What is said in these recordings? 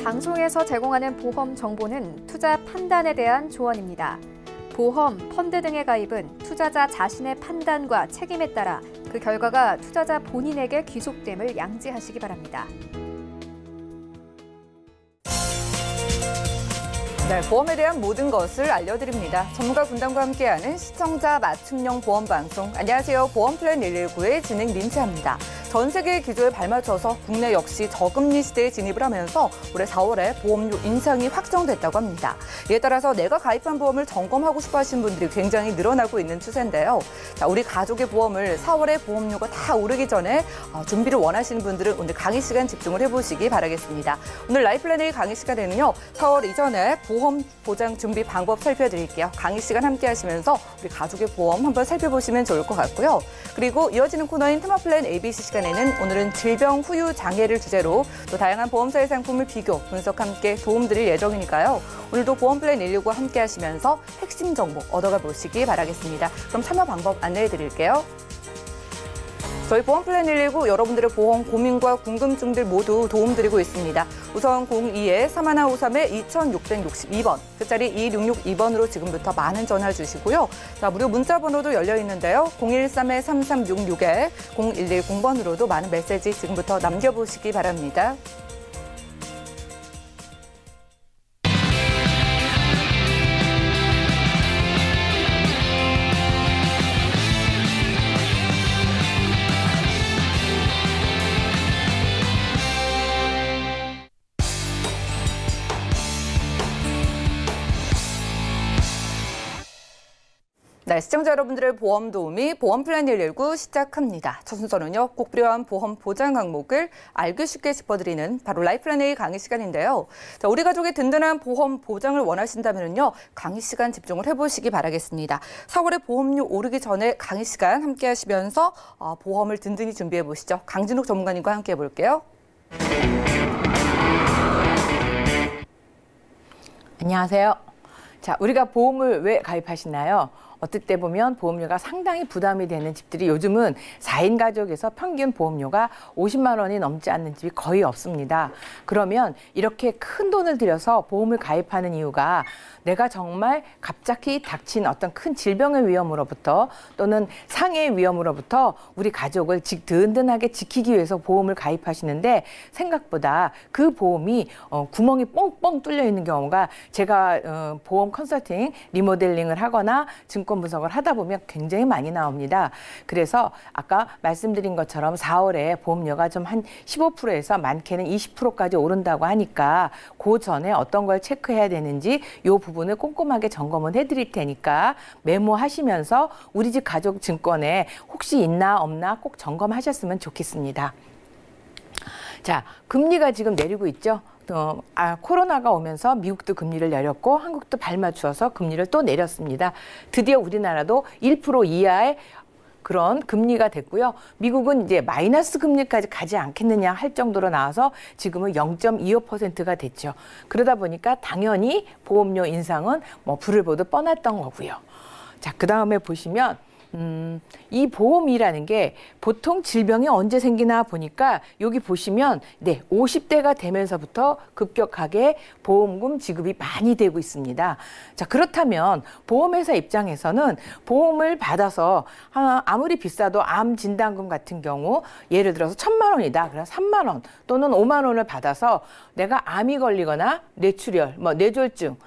방송에서 제공하는 보험 정보는 투자 판단에 대한 조언입니다. 보험, 펀드 등의 가입은 투자자 자신의 판단과 책임에 따라 그 결과가 투자자 본인에게 귀속됨을 양지하시기 바랍니다. 네, 보험에 대한 모든 것을 알려드립니다. 전문가 군단과 함께하는 시청자 맞춤형 보험 방송. 안녕하세요. 보험플랜 119의 진행 민채합니다. 전 세계 기조에 발맞춰서 국내 역시 저금리 시대에 진입을 하면서 올해 4월에 보험료 인상이 확정됐다고 합니다. 이에 따라서 내가 가입한 보험을 점검하고 싶어 하시는 분들이 굉장히 늘어나고 있는 추세인데요. 자, 우리 가족의 보험을 4월에 보험료가 다 오르기 전에 준비를 원하시는 분들은 오늘 강의 시간 집중을 해보시기 바라겠습니다. 오늘 라이플랜 1 강의 시간에는요. 4월 이전에 보험 보장 준비 방법 살펴드릴게요. 강의 시간 함께 하시면서 우리 가족의 보험 한번 살펴보시면 좋을 것 같고요. 그리고 이어지는 코너인 테마플랜 ABC 시간에는 오늘은 질병 후유 장애를 주제로 또 다양한 보험사의 상품을 비교, 분석 함께 도움드릴 예정이니까요. 오늘도 보험플랜 119와 함께 하시면서 핵심 정보 얻어가 보시기 바라겠습니다. 그럼 참여 방법 안내해 드릴게요. 저희 보험플랜 119 여러분들의 보험 고민과 궁금증들 모두 도움드리고 있습니다. 우선 02-3153-2662번, 끝자리 2662번으로 지금부터 많은 전화 주시고요. 자, 무료 문자 번호도 열려 있는데요. 013-3366-0110번으로도 많은 메시지 지금부터 남겨보시기 바랍니다. 네, 시청자 여러분들의 보험 도우미 보험플랜 119 시작합니다. 첫 순서는요, 꼭 필요한 보험 보장 항목을 알기 쉽게 짚어드리는 바로 라이플랜 A 강의 시간인데요. 자, 우리 가족의 든든한 보험 보장을 원하신다면요, 강의 시간 집중을 해보시기 바라겠습니다. 4월에 보험료 오르기 전에 강의 시간 함께 하시면서 보험을 든든히 준비해 보시죠. 강진욱 전문가님과 함께 해볼게요. 안녕하세요. 자, 우리가 보험을 왜 가입하시나요? 어떨 때 보면 보험료가 상당히 부담이 되는 집들이 요즘은 4인 가족에서 평균 보험료가 50만 원이 넘지 않는 집이 거의 없습니다. 그러면 이렇게 큰 돈을 들여서 보험을 가입하는 이유가 내가 정말 갑자기 닥친 어떤 큰 질병의 위험으로부터 또는 상해의 위험으로부터 우리 가족을 든든하게 지키기 위해서 보험을 가입하시는데 생각보다 그 보험이 구멍이 뻥뻥 뚫려 있는 경우가 제가 보험 컨설팅, 리모델링을 하거나 증권 분석을 하다 보면 굉장히 많이 나옵니다. 그래서 아까 말씀드린 것처럼 4월에 보험료가 좀 한 15%에서 많게는 20%까지 오른다고 하니까 그 전에 어떤 걸 체크해야 되는지 이 부분을 꼼꼼하게 점검은 해드릴 테니까 메모하시면서 우리 집 가족 증권에 혹시 있나 없나 꼭 점검하셨으면 좋겠습니다. 자, 금리가 지금 내리고 있죠. 코로나가 오면서 미국도 금리를 내렸고 한국도 발맞추어서 금리를 또 내렸습니다. 드디어 우리나라도 1% 이하의 그런 금리가 됐고요. 미국은 이제 마이너스 금리까지 가지 않겠느냐 할 정도로 나와서 지금은 0.25%가 됐죠. 그러다 보니까 당연히 보험료 인상은 불을 보듯 뻔했던 거고요. 자, 그 다음에 보시면 이 보험이라는 게 보통 질병이 언제 생기나 보니까 여기 보시면 50대가 되면서부터 급격하게 보험금 지급이 많이 되고 있습니다. 자, 그렇다면 보험회사 입장에서는 보험을 받아서 아무리 비싸도 암 진단금 같은 경우 예를 들어서 1,000만 원이다. 그럼 3만 원 또는 5만 원을 받아서 내가 암이 걸리거나 뇌출혈, 뇌졸중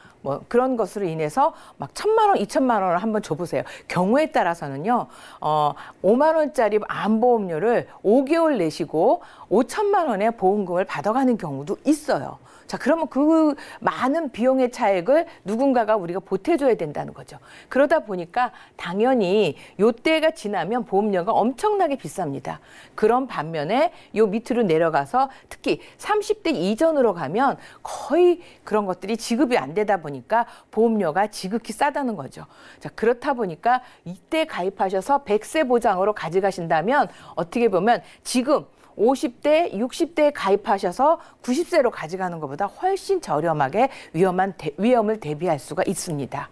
그런 것으로 인해서 막 1,000만 원, 2,000만 원을 한번 줘보세요. 경우에 따라서는요, 5만 원짜리 암보험료를 5개월 내시고 5천만 원의 보험금을 받아가는 경우도 있어요. 자, 그러면 그 많은 비용의 차액을 누군가가 우리가 보태줘야 된다는 거죠. 그러다 보니까 당연히 요때가 지나면 보험료가 엄청나게 비쌉니다. 그런 반면에 요 밑으로 내려가서 특히 30대 이전으로 가면 거의 그런 것들이 지급이 안 되다 보니까 보험료가 지극히 싸다는 거죠. 자, 그렇다 보니까 이때 가입하셔서 100세 보장으로 가져가신다면 어떻게 보면 지금 50대, 60대에 가입하셔서 90세로 가져가는 것보다 훨씬 저렴하게 위험을 대비할 수가 있습니다.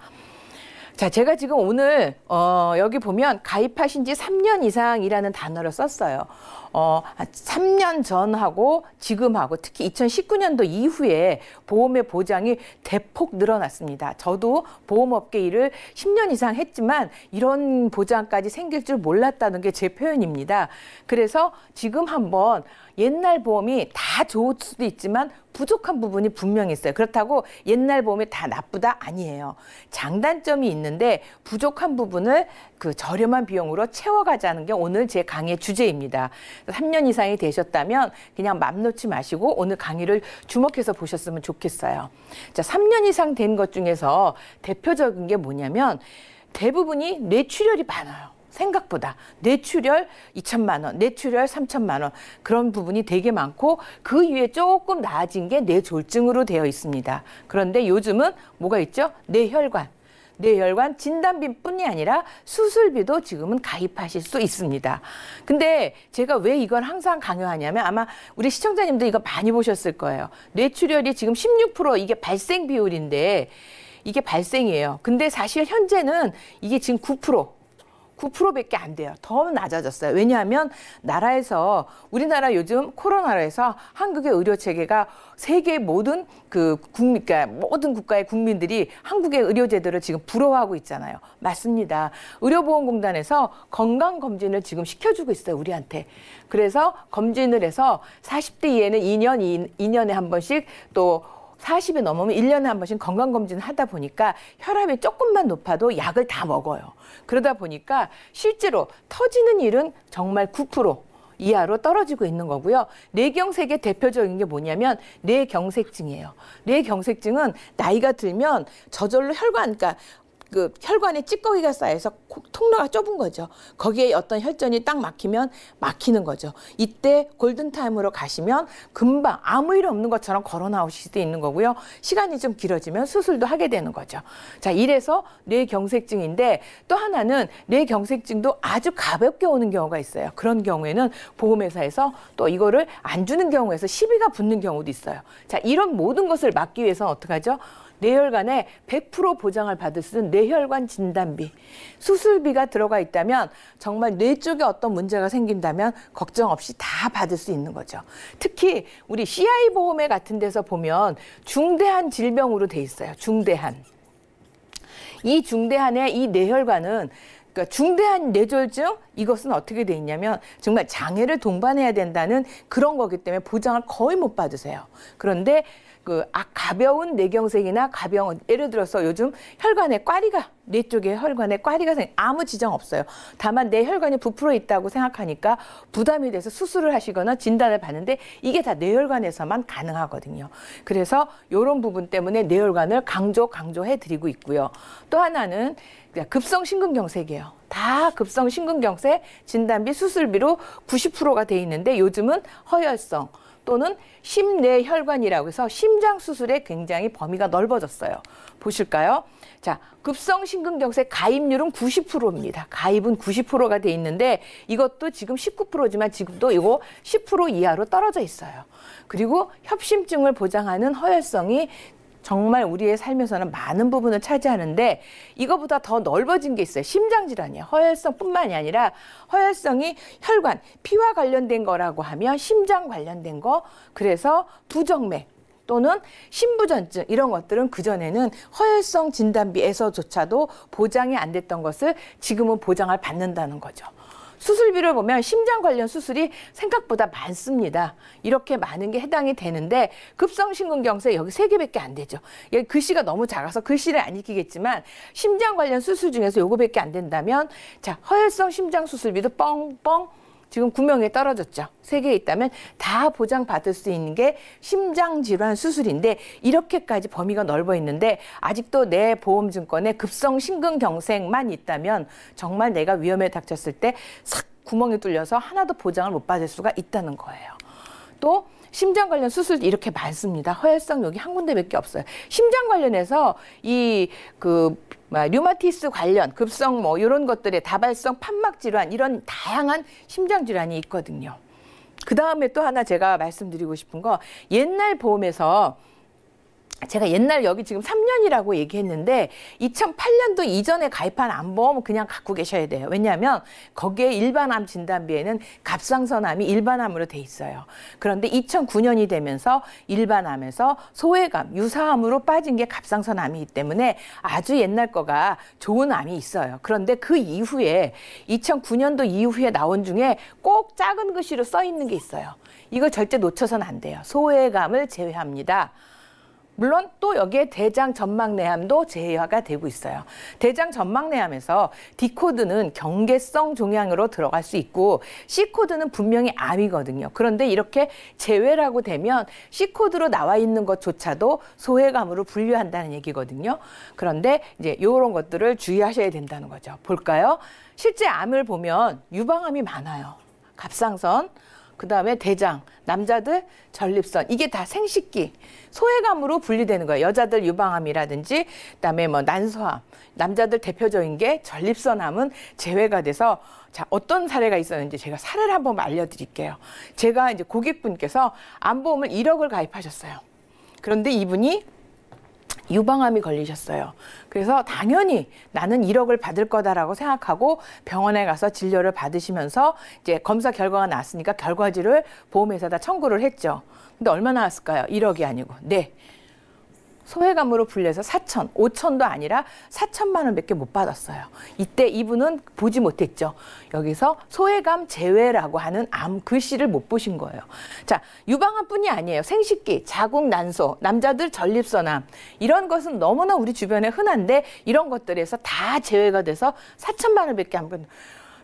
자, 제가 지금 오늘 여기 보면 가입하신 지 3년 이상이라는 단어를 썼어요. 3년 전하고 지금하고 특히 2019년도 이후에 보험의 보장이 대폭 늘어났습니다. 저도 보험업계 일을 10년 이상 했지만 이런 보장까지 생길 줄 몰랐다는 게 제 표현입니다. 그래서 지금 한번 옛날 보험이 다 좋을 수도 있지만 부족한 부분이 분명히 있어요. 그렇다고 옛날 보험이 다 나쁘다? 아니에요. 장단점이 있는데 부족한 부분을 그 저렴한 비용으로 채워가자는 게 오늘 제 강의 주제입니다. 3년 이상이 되셨다면 그냥 맘 놓지 마시고 오늘 강의를 주목해서 보셨으면 좋겠어요. 자, 3년 이상 된 것 중에서 대표적인 게 뭐냐면 대부분이 뇌출혈이 많아요. 생각보다 뇌출혈 2천만 원, 뇌출혈 3천만 원 그런 부분이 되게 많고 그 이후에 조금 나아진 게 뇌졸중으로 되어 있습니다. 그런데 요즘은 뭐가 있죠? 뇌혈관 진단비뿐이 아니라 수술비도 지금은 가입하실 수 있습니다. 근데 제가 왜 이걸 항상 강요하냐면 아마 우리 시청자님도 이거 많이 보셨을 거예요. 뇌출혈이 지금 16% 이게 발생 비율인데 이게 발생이에요. 근데 사실 현재는 이게 지금 9%밖에 안 돼요. 더 낮아졌어요. 왜냐하면 나라에서 우리나라 요즘 코로나로 해서 한국의 의료 체계가 세계 모든 그러니까 모든 국가의 국민들이 한국의 의료 제도를 지금 부러워하고 있잖아요. 맞습니다. 의료보험공단에서 건강검진을 지금 시켜주고 있어요. 우리한테. 그래서 검진을 해서 40대 이후에는 2년에 한 번씩 또 40이 넘으면 1년에 한 번씩 건강검진을 하다 보니까 혈압이 조금만 높아도 약을 다 먹어요. 그러다 보니까 실제로 터지는 일은 정말 9% 이하로 떨어지고 있는 거고요. 뇌경색의 대표적인 게 뭐냐면 뇌경색증이에요. 뇌경색증은 나이가 들면 저절로 그러니까 그 혈관에 찌꺼기가 쌓여서 통로가 좁은 거죠. 거기에 어떤 혈전이 딱 막히면 막히는 거죠. 이때 골든타임으로 가시면 금방 아무 일 없는 것처럼 걸어 나오실 수도 있는 거고요. 시간이 좀 길어지면 수술도 하게 되는 거죠. 자, 이래서 뇌경색증인데 또 하나는 뇌경색증도 아주 가볍게 오는 경우가 있어요. 그런 경우에는 보험회사에서 또 이거를 안 주는 경우에서 시비가 붙는 경우도 있어요. 자, 이런 모든 것을 막기 위해서는 어떻게 하죠? 뇌혈관에 100% 보장을 받을 수 있는 뇌혈관 진단비, 수술비가 들어가 있다면 정말 뇌 쪽에 어떤 문제가 생긴다면 걱정 없이 다 받을 수 있는 거죠. 특히 우리 CI 보험회 같은 데서 보면 중대한 질병으로 돼 있어요. 중대한. 이 중대한의 이 뇌혈관은 그러니까 중대한 뇌졸중 이것은 어떻게 돼 있냐면 정말 장애를 동반해야 된다는 그런 거기 때문에 보장을 거의 못 받으세요. 그런데 가벼운 뇌경색이나 가벼운 예를 들어서 요즘 혈관에 꽈리가 뇌 쪽에 혈관에 꽈리가 아무 지장 없어요. 다만 내 혈관이 부풀어 있다고 생각하니까 부담이 돼서 수술을 하시거나 진단을 받는데 이게 다 뇌혈관에서만 가능하거든요. 그래서 이런 부분 때문에 뇌혈관을 강조해 드리고 있고요. 또 하나는 급성 심근경색이에요. 다 급성 심근경색 진단비 수술비로 90%가 돼 있는데 요즘은 허혈성 또는 심뇌혈관이라고 해서 심장 수술에 굉장히 범위가 넓어졌어요. 보실까요? 자, 급성 심근경색 가입률은 90%입니다. 가입은 90%가 돼 있는데 이것도 지금 19%지만 지금도 이거 10% 이하로 떨어져 있어요. 그리고 협심증을 보장하는 허혈성이 정말 우리의 삶에서는 많은 부분을 차지하는데 이거보다 더 넓어진 게 있어요. 심장질환이에요. 허혈성뿐만이 아니라 허혈성이 혈관, 피와 관련된 거라고 하면 심장 관련된 거, 그래서 부정맥 또는 심부전증 이런 것들은 그전에는 허혈성 진단비에서조차도 보장이 안 됐던 것을 지금은 보장을 받는다는 거죠. 수술비를 보면 심장 관련 수술이 생각보다 많습니다. 이렇게 많은 게 해당이 되는데 급성 심근경색 여기 3개밖에 안 되죠. 여기 글씨가 너무 작아서 글씨를 안 읽히겠지만 심장 관련 수술 중에서 요거밖에 안 된다면 자, 허혈성 심장 수술비도 뻥뻥 지금 9명에 떨어졌죠. 3개 있다면 다 보장받을 수 있는 게 심장질환 수술인데 이렇게까지 범위가 넓어 있는데 아직도 내 보험증권에 급성 심근경색만 있다면 정말 내가 위험에 닥쳤을 때 싹 구멍이 뚫려서 하나도 보장을 못 받을 수가 있다는 거예요. 또 심장 관련 수술도 이렇게 많습니다. 허혈성 여기 한 군데밖에 없어요. 심장 관련해서 류마티스 관련 급성 이런 것들의 다발성 판막 질환 이런 다양한 심장 질환이 있거든요. 그 다음에 또 하나 제가 말씀드리고 싶은 거 옛날 보험에서 제가 옛날 여기 지금 3년이라고 얘기했는데 2008년도 이전에 가입한 암보험 그냥 갖고 계셔야 돼요. 왜냐하면 거기에 일반암 진단비에는 갑상선암이 일반암으로 돼 있어요. 그런데 2009년이 되면서 일반암에서 소외감, 유사암으로 빠진 게 갑상선암이기 때문에 아주 옛날 거가 좋은 암이 있어요. 그런데 그 이후에 2009년도 이후에 나온 중에 꼭 작은 글씨로 써 있는 게 있어요. 이걸 절대 놓쳐서는 안 돼요. 소외감을 제외합니다. 물론 또 여기에 대장 점막내암도 제외가 되고 있어요. 대장 점막내암에서 D코드는 경계성 종양으로 들어갈 수 있고 C코드는 분명히 암이거든요. 그런데 이렇게 제외라고 되면 C코드로 나와 있는 것조차도 소외감으로 분류한다는 얘기거든요. 그런데 이제 이런 것들을 주의하셔야 된다는 거죠. 볼까요? 실제 암을 보면 유방암이 많아요. 갑상선, 그 다음에 대장, 남자들 전립선, 이게 다 생식기, 소외감으로 분리되는 거예요. 여자들 유방암이라든지, 그 다음에 뭐 난소암, 남자들 대표적인 게 전립선암은 제외가 돼서, 자, 어떤 사례가 있었는지 제가 사례를 한번 알려드릴게요. 제가 이제 고객분께서 암보험을 1억을 가입하셨어요. 그런데 이분이 유방암이 걸리셨어요. 그래서 당연히 나는 1억을 받을 거다라고 생각하고 병원에 가서 진료를 받으시면서 이제 검사 결과가 나왔으니까 결과지를 보험회사에다 청구를 했죠. 근데 얼마 나왔을까요? 1억이 아니고. 네. 소외감으로 분리해서 4천, 5천도 아니라 4천만 원밖에 못 받았어요. 이때 이분은 보지 못했죠. 여기서 소외감 제외라고 하는 암 글씨를 못 보신 거예요. 자, 유방암뿐이 아니에요. 생식기, 자궁 난소, 남자들 전립선암, 이런 것은 너무나 우리 주변에 흔한데 이런 것들에서 다 제외가 돼서 4천만 원밖에 안 받는.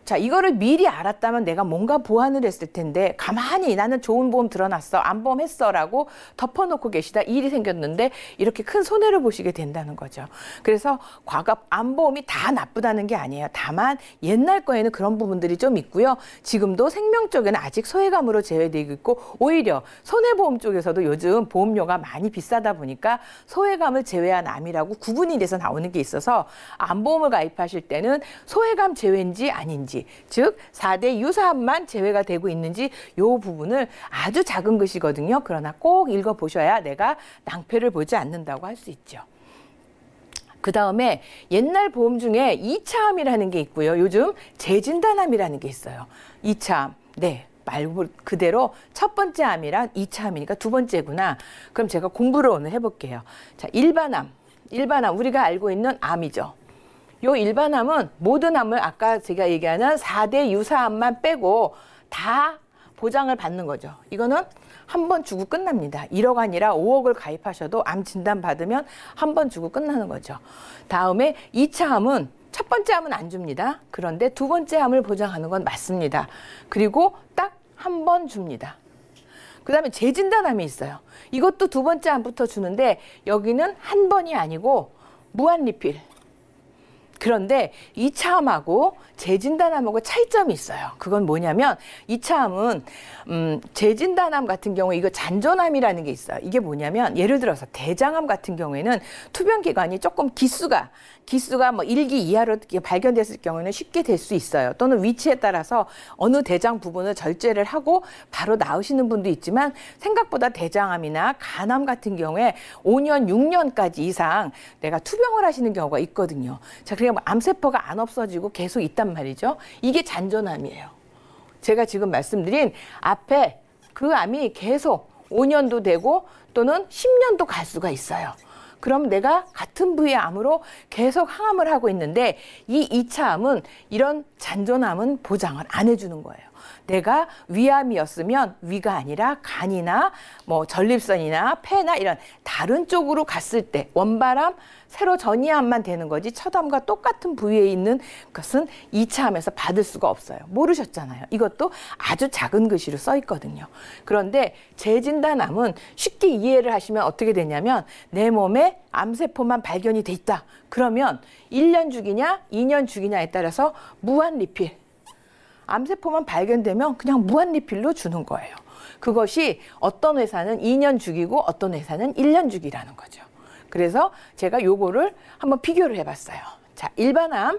자, 이거를 미리 알았다면 내가 뭔가 보완을 했을 텐데 가만히 나는 좋은 보험 들어놨어, 암보험 했어 라고 덮어놓고 계시다 일이 생겼는데 이렇게 큰 손해를 보시게 된다는 거죠. 그래서 과거 암보험이 다 나쁘다는 게 아니에요. 다만 옛날 거에는 그런 부분들이 좀 있고요. 지금도 생명 쪽에는 아직 소외감으로 제외되고 있고 오히려 손해보험 쪽에서도 요즘 보험료가 많이 비싸다 보니까 소외감을 제외한 암이라고 구분이 돼서 나오는 게 있어서 암보험을 가입하실 때는 소외감 제외인지 아닌지, 즉 4대 유사암만 제외가 되고 있는지 이 부분을 아주 작은 글씨거든요. 그러나 꼭 읽어보셔야 내가 낭패를 보지 않는다고 할 수 있죠. 그 다음에 옛날 보험 중에 2차암이라는 게 있고요. 요즘 재진단암이라는 게 있어요. 2차암. 네. 말 그대로 첫 번째 암이랑 2차암이니까 두 번째구나. 그럼 제가 공부를 오늘 해볼게요. 자, 일반암. 일반암. 우리가 알고 있는 암이죠. 요 일반암은 모든 암을 아까 제가 얘기하는 4대 유사암만 빼고 다 보장을 받는 거죠. 이거는 한 번 주고 끝납니다. 1억 아니라 5억을 가입하셔도 암 진단 받으면 한 번 주고 끝나는 거죠. 다음에 2차 암은 첫 번째 암은 안 줍니다. 그런데 두 번째 암을 보장하는 건 맞습니다. 그리고 딱 한 번 줍니다. 그 다음에 재진단암이 있어요. 이것도 두 번째 암부터 주는데 여기는 한 번이 아니고 무한 리필. 그런데 2차암하고 재진단암하고 차이점이 있어요. 그건 뭐냐면 2차암은 재진단암 같은 경우에 이거 잔존암이라는 게 있어요. 이게 뭐냐면 예를 들어서 대장암 같은 경우에는 투병 기간이 조금 기수가 뭐 1기 이하로 발견됐을 경우에는 쉽게 될 수 있어요. 또는 위치에 따라서 어느 대장 부분을 절제를 하고 바로 나으시는 분도 있지만 생각보다 대장암이나 간암 같은 경우에 5년, 6년까지 이상 내가 투병을 하시는 경우가 있거든요. 자, 그러니까 암세포가 안 없어지고 계속 있단 말이죠. 이게 잔존암이에요. 제가 지금 말씀드린 앞에 그 암이 계속 5년도 되고 또는 10년도 갈 수가 있어요. 그럼 내가 같은 부위의 암으로 계속 항암을 하고 있는데 이 2차 암은 이런 잔존암은 보장을 안 해주는 거예요. 내가 위암이었으면 위가 아니라 간이나 뭐 전립선이나 폐나 이런 다른 쪽으로 갔을 때 원발암, 새로 전이암만 되는 거지 첫암과 똑같은 부위에 있는 것은 2차 암에서 받을 수가 없어요. 모르셨잖아요. 이것도 아주 작은 글씨로 써 있거든요. 그런데 재진단암은 쉽게 이해를 하시면 어떻게 되냐면 내 몸에 암세포만 발견이 돼 있다. 그러면 1년 주기냐 2년 주기냐에 따라서 무한 리필. 암세포만 발견되면 그냥 무한 리필로 주는 거예요. 그것이 어떤 회사는 2년 주기고 어떤 회사는 1년 주기라는 거죠. 그래서 제가 요거를 한번 비교를 해봤어요. 자, 일반암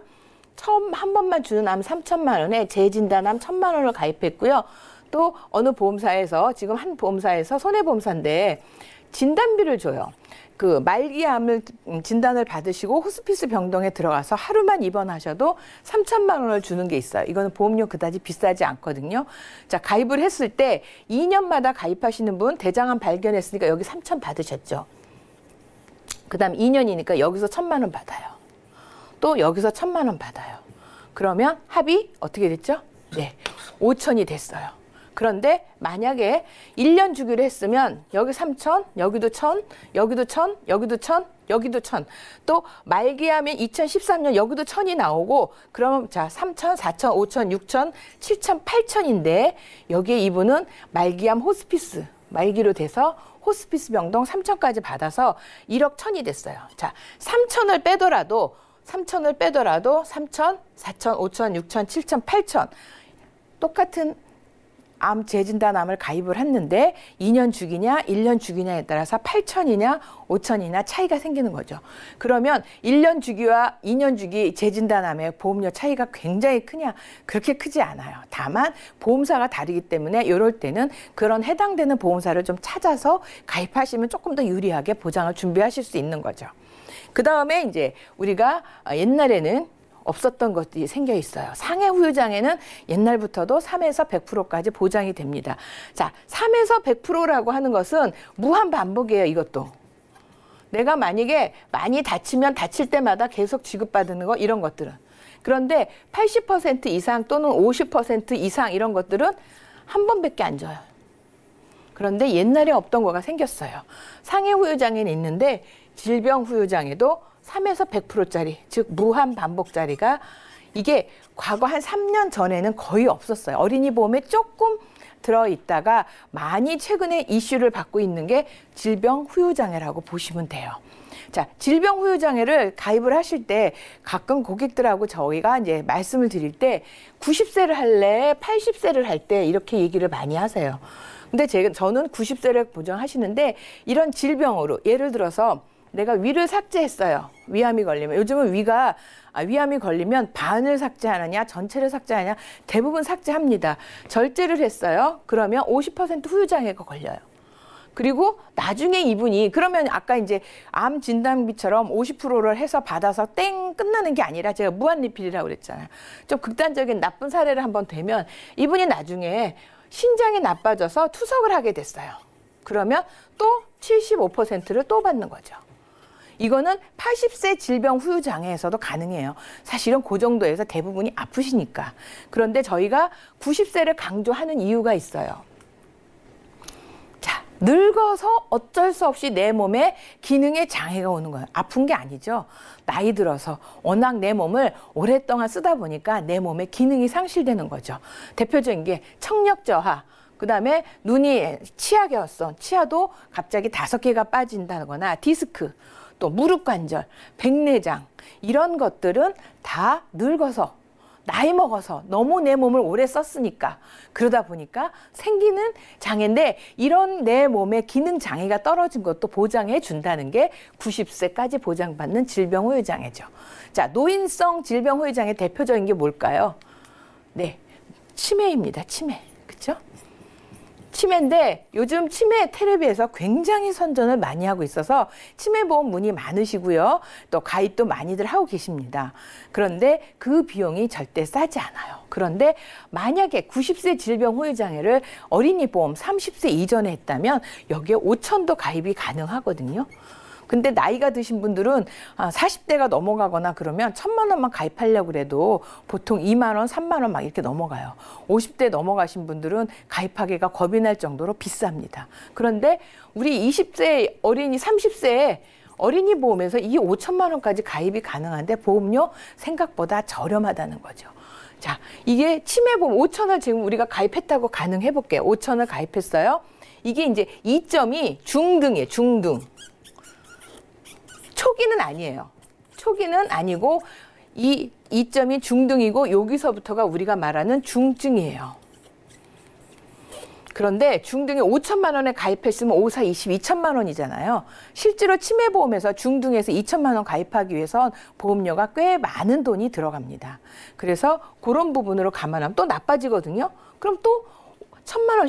처음 한 번만 주는 암 3천만 원에 재진단암 1,000만 원을 가입했고요. 또 어느 보험사에서 지금 한 보험사에서 손해보험사인데 진단비를 줘요. 그 말기암을 진단을 받으시고 호스피스 병동에 들어가서 하루만 입원하셔도 3천만 원을 주는 게 있어요. 이거는 보험료 그다지 비싸지 않거든요. 자, 가입을 했을 때 2년마다 가입하시는 분 대장암 발견했으니까 여기 3천 받으셨죠. 그다음 2년이니까 여기서 1,000만 원 받아요. 또 여기서 1,000만 원 받아요. 그러면 합이 어떻게 됐죠? 네, 5천이 됐어요. 그런데 만약에 1년 주기로 했으면 여기 3천, 여기도 1,000, 여기도 1,000, 여기도 1,000, 여기도 1,000. 또 말기암이 2013년 여기도 1,000이 나오고 그러면 자 3,000, 4,000, 5,000, 6,000, 7,000, 8,000인데 여기에 이분은 말기암 호스피스 말기로 돼서 호스피스 병동 3,000까지 받아서 1억 1,000이 됐어요. 자, 3,000을 빼더라도 3,000, 4,000, 5,000, 6,000, 7,000, 8,000 똑같은 암 재진단암을 가입을 했는데 2년 주기냐 1년 주기냐에 따라서 8,000이냐 5,000이냐 차이가 생기는 거죠. 그러면 1년 주기와 2년 주기 재진단암의 보험료 차이가 굉장히 크냐? 그렇게 크지 않아요. 다만 보험사가 다르기 때문에 이럴 때는 그런 해당되는 보험사를 좀 찾아서 가입하시면 조금 더 유리하게 보장을 준비하실 수 있는 거죠. 그 다음에 이제 우리가 옛날에는 없었던 것들이 생겨 있어요. 상해 후유장애는 옛날부터도 3에서 100%까지 보장이 됩니다. 자, 3에서 100%라고 하는 것은 무한 반복이에요, 이것도. 내가 만약에 많이 다치면 다칠 때마다 계속 지급받는 거 이런 것들은. 그런데 80% 이상 또는 50% 이상 이런 것들은 한 번밖에 안 줘요. 그런데 옛날에 없던 거가 생겼어요. 상해 후유장애는 있는데 질병 후유장애도 3에서 100%짜리, 즉 무한 반복짜리가 이게 과거 한 3년 전에는 거의 없었어요. 어린이 보험에 조금 들어있다가 많이 최근에 이슈를 받고 있는 게 질병 후유장애라고 보시면 돼요. 자, 질병 후유장애를 가입을 하실 때 가끔 고객들하고 저희가 이제 말씀을 드릴 때 90세를 할래, 80세를 할 때 이렇게 얘기를 많이 하세요. 근데 저는 90세를 보장하시는데 이런 질병으로 예를 들어서 내가 위를 삭제했어요. 위암이 걸리면. 요즘은 위암이 걸리면 반을 삭제하느냐 전체를 삭제하느냐 대부분 삭제합니다. 절제를 했어요. 그러면 50% 후유장애가 걸려요. 그리고 나중에 이분이 그러면 아까 이제 암 진단비처럼 50%를 해서 받아서 땡 끝나는 게 아니라 제가 무한리필이라고 그랬잖아요. 좀 극단적인 나쁜 사례를 한번 되면 이분이 나중에 신장이 나빠져서 투석을 하게 됐어요. 그러면 또 75%를 또 받는 거죠. 이거는 80세 질병 후유장애에서도 가능해요. 사실은 그 정도에서 대부분이 아프시니까. 그런데 저희가 90세를 강조하는 이유가 있어요. 자, 늙어서 어쩔 수 없이 내 몸에 기능에 장애가 오는 거예요. 아픈 게 아니죠. 나이 들어서 워낙 내 몸을 오랫동안 쓰다 보니까 내 몸의 기능이 상실되는 거죠. 대표적인 게 청력 저하. 그다음에 눈이 치아개였어. 치아도 갑자기 5개가 빠진다거나 디스크. 또 무릎 관절, 백내장 이런 것들은 다 늙어서 나이 먹어서 너무 내 몸을 오래 썼으니까 그러다 보니까 생기는 장애인데 이런 내 몸의 기능 장애가 떨어진 것도 보장해 준다는 게 90세까지 보장받는 질병 후유장애죠. 자, 노인성 질병 후유장애 대표적인 게 뭘까요? 네, 치매입니다. 치매. 그렇죠? 치매인데 요즘 치매 테레비에서 굉장히 선전을 많이 하고 있어서 치매보험 문의 많으시고요. 또 가입도 많이들 하고 계십니다. 그런데 그 비용이 절대 싸지 않아요. 그런데 만약에 90세 질병 후유장애를 어린이 보험 30세 이전에 했다면 여기에 5,000도 가입이 가능하거든요. 근데 나이가 드신 분들은 40대가 넘어가거나 그러면 1,000만 원만 가입하려고 그래도 보통 2만 원, 3만 원 막 이렇게 넘어가요. 50대 넘어가신 분들은 가입하기가 겁이 날 정도로 비쌉니다. 그런데 우리 20세 어린이 30세 어린이 보험에서 이 5천만 원까지 가입이 가능한데 보험료 생각보다 저렴하다는 거죠. 자, 이게 치매보험 5천을 지금 우리가 가입했다고 가능해 볼게요. 5천을 가입했어요. 이게 이제 2점이 중등이에요. 중등. 초기는 아니에요. 초기는 아니고 이 2점이 중등이고 여기서부터가 우리가 말하는 중증이에요. 그런데 중등에 5천만 원에 가입했으면 5, 4, 22천만 원이잖아요. 실제로 치매보험에서 중등에서 2천만 원 가입하기 위해선 보험료가 꽤 많은 돈이 들어갑니다. 그래서 그런 부분으로 감안하면 또 나빠지거든요. 그럼 또 천만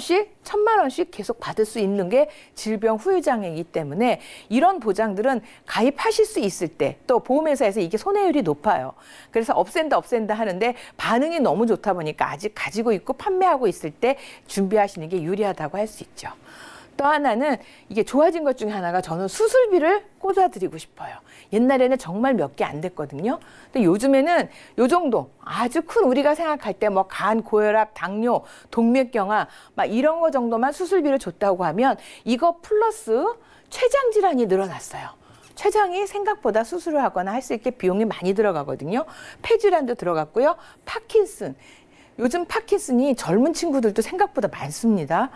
원씩 계속 받을 수 있는 게 질병 후유장애이기 때문에 이런 보장들은 가입하실 수 있을 때 또 보험회사에서 이게 손해율이 높아요. 그래서 없앤다 하는데 반응이 너무 좋다 보니까 아직 가지고 있고 판매하고 있을 때 준비하시는 게 유리하다고 할 수 있죠. 또 하나는 이게 좋아진 것 중에 하나가 저는 수술비를 꽂아드리고 싶어요. 옛날에는 정말 몇 개 안 됐거든요. 근데 요즘에는 요 정도 아주 큰 우리가 생각할 때 뭐 간, 고혈압, 당뇨, 동맥경화 막 이런 거 정도만 수술비를 줬다고 하면 이거 플러스 췌장 질환이 늘어났어요. 췌장이 생각보다 수술을 하거나 할 수 있게 비용이 많이 들어가거든요. 폐질환도 들어갔고요. 파킨슨. 요즘 파킨슨이 젊은 친구들도 생각보다 많습니다.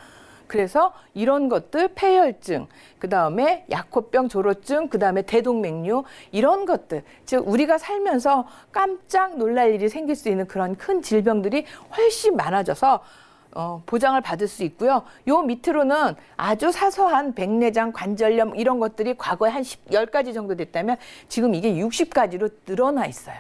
그래서 이런 것들 폐혈증, 그다음에 약호병, 조로증, 그다음에 대동맥류 이런 것들, 즉 우리가 살면서 깜짝 놀랄 일이 생길 수 있는 그런 큰 질병들이 훨씬 많아져서 보장을 받을 수 있고요. 요 밑으로는 아주 사소한 백내장, 관절염 이런 것들이 과거에 한 10가지 정도 됐다면 지금 이게 60가지로 늘어나 있어요.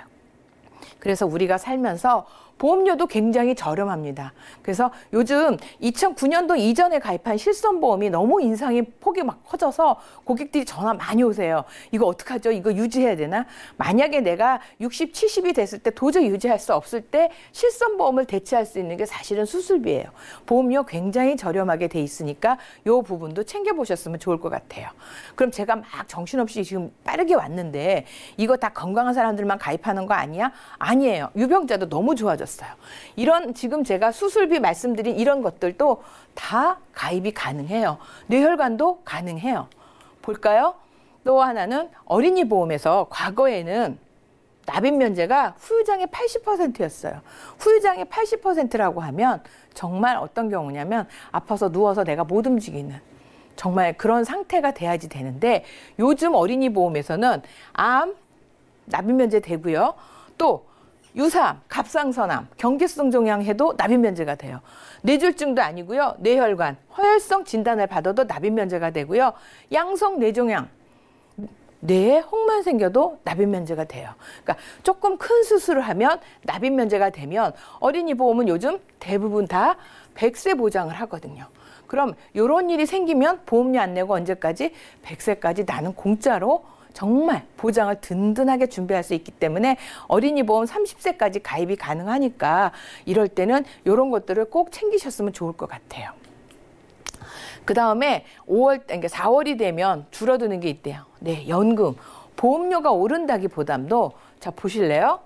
그래서 우리가 살면서 보험료도 굉장히 저렴합니다. 그래서 요즘 2009년도 이전에 가입한 실손보험이 너무 인상이 폭이 막 커져서 고객들이 전화 많이 오세요. 이거 어떡하죠? 이거 유지해야 되나? 만약에 내가 60, 70이 됐을 때 도저히 유지할 수 없을 때 실손보험을 대체할 수 있는 게 사실은 수술비예요. 보험료 굉장히 저렴하게 돼 있으니까 이 부분도 챙겨보셨으면 좋을 것 같아요. 그럼 제가 막 정신없이 지금 빠르게 왔는데 이거 다 건강한 사람들만 가입하는 거 아니야? 아니에요. 유병자도 너무 좋아졌어요. 이런 지금 제가 수술비 말씀드린 이런 것들도 다 가입이 가능해요. 뇌혈관도 가능해요. 볼까요? 또 하나는 어린이 보험에서 과거에는 납입 면제가 후유장애 80%였어요. 후유장애 80%라고 하면 정말 어떤 경우냐면 아파서 누워서 내가 못 움직이는 정말 그런 상태가 돼야지 되는데 요즘 어린이 보험에서는 암 납입 면제 되고요. 또 유사암, 갑상선암, 경계성 종양해도 납입 면제가 돼요. 뇌졸중도 아니고요. 뇌혈관, 허혈성 진단을 받아도 납입 면제가 되고요. 양성 뇌종양, 뇌에 혹만 생겨도 납입 면제가 돼요. 그러니까 조금 큰 수술을 하면 납입 면제가 되면 어린이 보험은 요즘 대부분 다 100세 보장을 하거든요. 그럼 이런 일이 생기면 보험료 안 내고 언제까지? 100세까지 나는 공짜로 정말 보장을 든든하게 준비할 수 있기 때문에 어린이 보험 30세까지 가입이 가능하니까 이럴 때는 이런 것들을 꼭 챙기셨으면 좋을 것 같아요. 그 다음에 4월이 되면 줄어드는 게 있대요. 네, 연금. 보험료가 오른다기보담도 자 보실래요?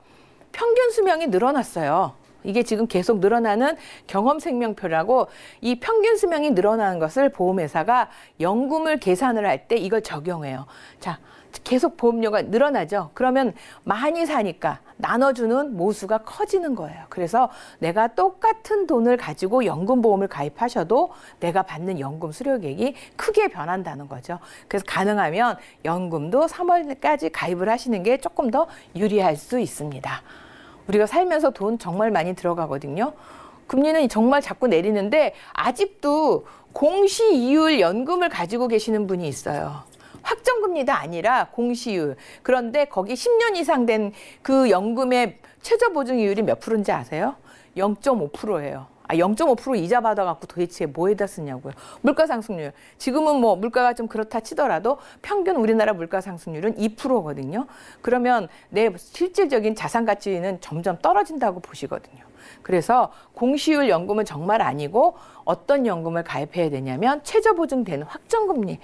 평균 수명이 늘어났어요. 이게 지금 계속 늘어나는 경험생명표라고 이 평균 수명이 늘어나는 것을 보험회사가 연금을 계산을 할 때 이걸 적용해요. 자, 계속 보험료가 늘어나죠. 그러면 많이 사니까 나눠주는 모수가 커지는 거예요. 그래서 내가 똑같은 돈을 가지고 연금보험을 가입하셔도 내가 받는 연금 수령액이 크게 변한다는 거죠. 그래서 가능하면 연금도 3월까지 가입을 하시는 게 조금 더 유리할 수 있습니다. 우리가 살면서 돈 정말 많이 들어가거든요. 금리는 정말 자꾸 내리는데 아직도 공시이율 연금을 가지고 계시는 분이 있어요. 확정금리도 아니라 공시율. 그런데 거기 10년 이상 된 그 연금의 최저보증이율이 몇 프로인지 아세요? 0.5%예요. 0.5% 이자 받아갖고 도대체 뭐에다 쓰냐고요. 물가상승률. 지금은 뭐 물가가 좀 그렇다 치더라도 평균 우리나라 물가상승률은 2%거든요. 그러면 내 실질적인 자산 가치는 점점 떨어진다고 보시거든요. 그래서 공시율 연금은 정말 아니고 어떤 연금을 가입해야 되냐면 최저보증되는 확정금리.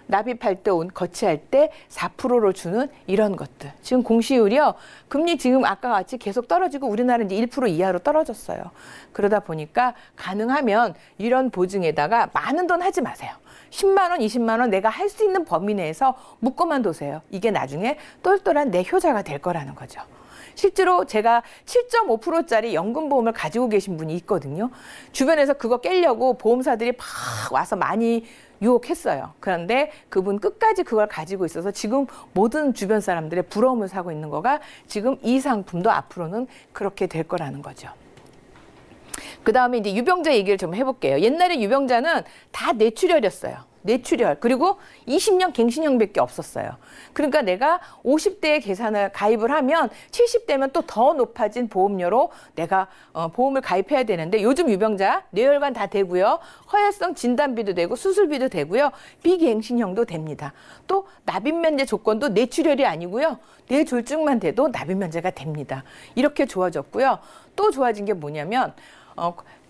납입할 때, 거치할 때 4%를 주는 이런 것들. 지금 공시율이요. 금리 지금 아까 같이 계속 떨어지고 우리나라는 이제 1% 이하로 떨어졌어요. 그러다 보니까 가능하면 이런 보증에다가 많은 돈 하지 마세요. 10만 원, 20만 원 내가 할 수 있는 범위 내에서 묶어만 두세요. 이게 나중에 똘똘한 내 효자가 될 거라는 거죠. 실제로 제가 7.5%짜리 연금보험을 가지고 계신 분이 있거든요. 주변에서 그거 깨려고 보험사들이 막 와서 많이 유혹했어요. 그런데 그분 끝까지 그걸 가지고 있어서 지금 모든 주변 사람들의 부러움을 사고 있는 거가 지금 이 상품도 앞으로는 그렇게 될 거라는 거죠. 그 다음에 이제 유병자 얘기를 좀 해볼게요. 옛날에 유병자는 다 뇌출혈이었어요. 뇌출혈, 그리고 20년 갱신형밖에 없었어요. 그러니까 내가 50대에 계산을 가입을 하면 70대면 또 더 높아진 보험료로 내가 보험을 가입해야 되는데 요즘 유병자 뇌혈관 다 되고요. 허혈성 진단비도 되고 수술비도 되고요. 비갱신형도 됩니다. 또 납입면제 조건도 뇌출혈이 아니고요. 뇌졸중만 돼도 납입면제가 됩니다. 이렇게 좋아졌고요. 또 좋아진 게 뭐냐면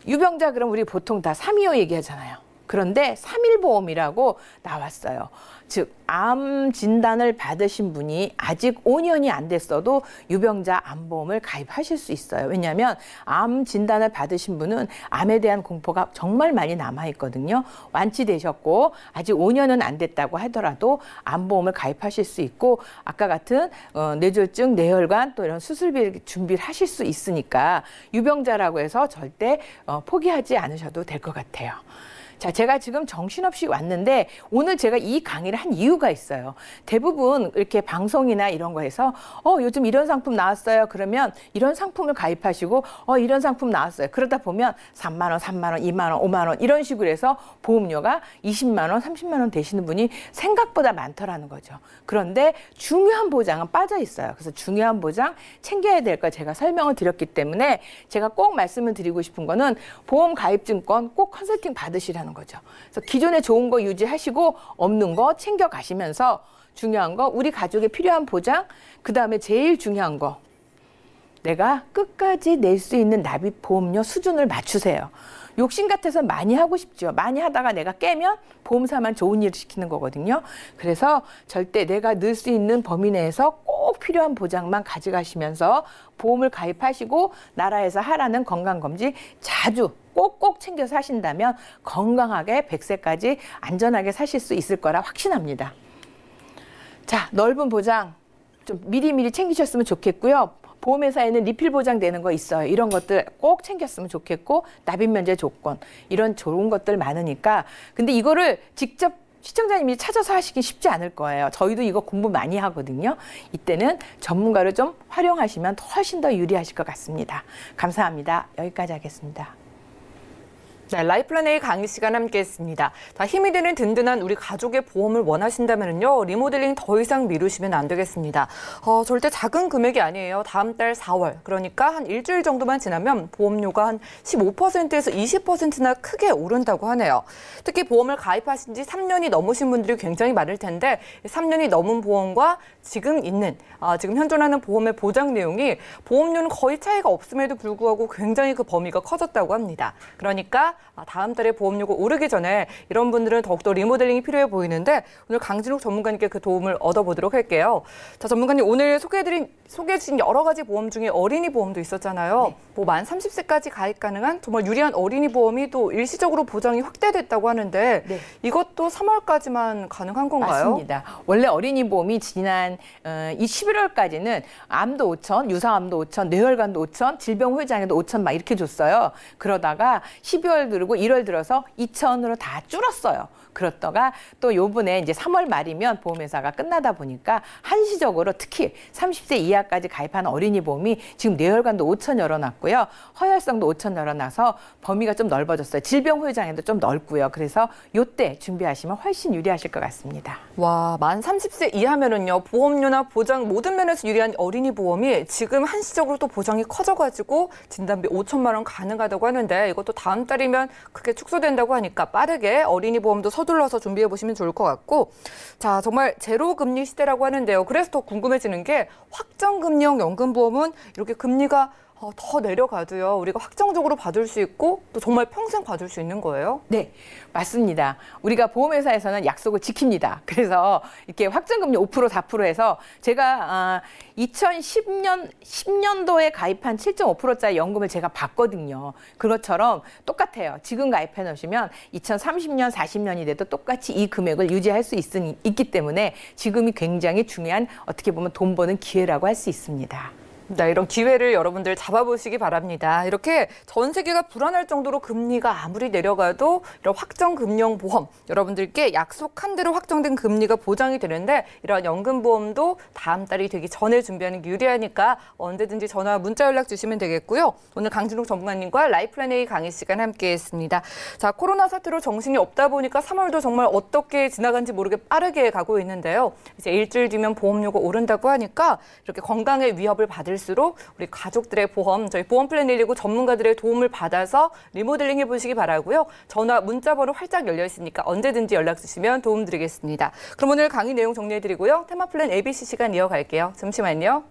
유병자 그럼 우리 보통 다 325 얘기하잖아요. 그런데 3.1보험이라고 나왔어요. 즉, 암 진단을 받으신 분이 아직 5년이 안 됐어도 유병자 암보험을 가입하실 수 있어요. 왜냐하면 암 진단을 받으신 분은 암에 대한 공포가 정말 많이 남아있거든요. 완치되셨고 아직 5년은 안 됐다고 하더라도 암보험을 가입하실 수 있고 아까 같은 뇌졸중, 뇌혈관 또 이런 수술비 준비를 하실 수 있으니까 유병자라고 해서 절대 포기하지 않으셔도 될 것 같아요. 자, 제가 지금 정신없이 왔는데 오늘 제가 이 강의를 한 이유가 있어요. 대부분 이렇게 방송이나 이런 거에서 요즘 이런 상품 나왔어요. 그러면 이런 상품을 가입하시고 이런 상품 나왔어요. 그러다 보면 3만 원, 3만 원, 2만 원, 5만 원 이런 식으로 해서 보험료가 20만 원, 30만 원 되시는 분이 생각보다 많더라는 거죠. 그런데 중요한 보장은 빠져 있어요. 그래서 중요한 보장 챙겨야 될 거 제가 설명을 드렸기 때문에 제가 꼭 말씀을 드리고 싶은 거는 보험 가입증권 꼭 컨설팅 받으시라는 거죠. 그래서 기존에 좋은 거 유지하시고 없는 거 챙겨 가시면서 중요한 거 우리 가족에 필요한 보장, 그다음에 제일 중요한 거 내가 끝까지 낼 수 있는 납입 보험료 수준을 맞추세요. 욕심 같아서 많이 하고 싶죠. 많이 하다가 내가 깨면 보험사만 좋은 일을 시키는 거거든요. 그래서 절대 내가 넣을 수 있는 범위 내에서 꼭 필요한 보장만 가져가시면서 보험을 가입하시고 나라에서 하라는 건강검진 자주 꼭꼭 챙겨서 하신다면 건강하게 100세까지 안전하게 사실 수 있을 거라 확신합니다. 자, 넓은 보장 좀 미리미리 챙기셨으면 좋겠고요. 보험회사에는 리필 보장되는 거 있어요. 이런 것들 꼭 챙겼으면 좋겠고 납입면제 조건 이런 좋은 것들 많으니까 근데 이거를 직접 시청자님이 찾아서 하시긴 쉽지 않을 거예요. 저희도 이거 공부 많이 하거든요. 이때는 전문가를 좀 활용하시면 훨씬 더 유리하실 것 같습니다. 감사합니다. 여기까지 하겠습니다. 네, 라이플랜 A 강의 시간 함께했습니다. 다 힘이 되는 든든한 우리 가족의 보험을 원하신다면요, 리모델링 더 이상 미루시면 안 되겠습니다. 절대 작은 금액이 아니에요. 다음 달 4월, 그러니까 한 일주일 정도만 지나면 보험료가 한 15%에서 20%나 크게 오른다고 하네요. 특히 보험을 가입하신 지 3년이 넘으신 분들이 굉장히 많을 텐데 3년이 넘은 보험과 지금 현존하는 보험의 보장 내용이 보험료는 거의 차이가 없음에도 불구하고 굉장히 그 범위가 커졌다고 합니다. 그러니까 다음 달에 보험료가 오르기 전에 이런 분들은 더욱더 리모델링이 필요해 보이는데 오늘 강진욱 전문가님께 그 도움을 얻어보도록 할게요. 자, 전문가님 오늘 소개해주신 여러 가지 보험 중에 어린이 보험도 있었잖아요. 네. 만 30세까지 가입 가능한 정말 유리한 어린이 보험이 또 일시적으로 보장이 확대됐다고 하는데 네. 이것도 3월까지만 가능한 건가요? 맞습니다. 원래 어린이 보험이 지난 이 11월까지는 암도 5천, 유사암도 5천, 뇌혈관도 5천, 질병후유장애도 5천 막 이렇게 줬어요. 그러다가 12월 들고 1월 들어서 2천으로 다 줄었어요. 그렇다가 또 요번에 이제 3월 말이면 보험회사가 끝나다 보니까 한시적으로 특히 30세 이하까지 가입하는 어린이 보험이 지금 뇌혈관도 5천 열어놨고요. 허혈성도 5천 열어놔서 범위가 좀 넓어졌어요. 질병후유장애도 좀 넓고요. 그래서 요때 준비하시면 훨씬 유리하실 것 같습니다. 와, 만 30세 이하면은요, 보험료나 보장 모든 면에서 유리한 어린이 보험이 지금 한시적으로 또 보장이 커져가지고 진단비 5천만 원 가능하다고 하는데 이것도 다음 달이면 크게 축소된다고 하니까 빠르게 어린이 보험도 서둘러서 준비해 보시면 좋을 것 같고, 자, 정말 제로 금리 시대라고 하는데요. 그래서 더 궁금해지는 게 확정금리형 연금보험은 이렇게 금리가 더 내려가도요, 우리가 확정적으로 받을 수 있고 또 정말 평생 받을 수 있는 거예요? 네, 맞습니다. 우리가 보험회사에서는 약속을 지킵니다. 그래서 이렇게 확정금리 5%, 4%에서 제가 2010년도에 가입한 7.5%짜리 연금을 제가 봤거든요. 그것처럼 똑같아요. 지금 가입해 놓으시면 2030년, 40년이 돼도 똑같이 이 금액을 유지할 수 있기 때문에 지금이 굉장히 중요한 어떻게 보면 돈 버는 기회라고 할 수 있습니다. 네, 이런 기회를 여러분들 잡아보시기 바랍니다. 이렇게 전 세계가 불안할 정도로 금리가 아무리 내려가도 이런 확정금융보험, 여러분들께 약속한 대로 확정된 금리가 보장이 되는데 이런 연금보험도 다음 달이 되기 전에 준비하는 게 유리하니까 언제든지 전화, 문자 연락 주시면 되겠고요. 오늘 강진욱 전문가님과 라이플랜 A 강의 시간 함께했습니다. 자, 코로나 사태로 정신이 없다 보니까 3월도 정말 어떻게 지나간지 모르게 빠르게 가고 있는데요. 이제 일주일 뒤면 보험료가 오른다고 하니까 이렇게 건강의 위협을 받을수록 우리 가족들의 보험, 저희 보험플랜 119 전문가들의 도움을 받아서 리모델링 해보시기 바라고요. 전화, 문자 번호 활짝 열려 있으니까 언제든지 연락 주시면 도움 드리겠습니다. 그럼 오늘 강의 내용 정리해드리고요. 테마플랜 ABC 시간 이어갈게요. 잠시만요.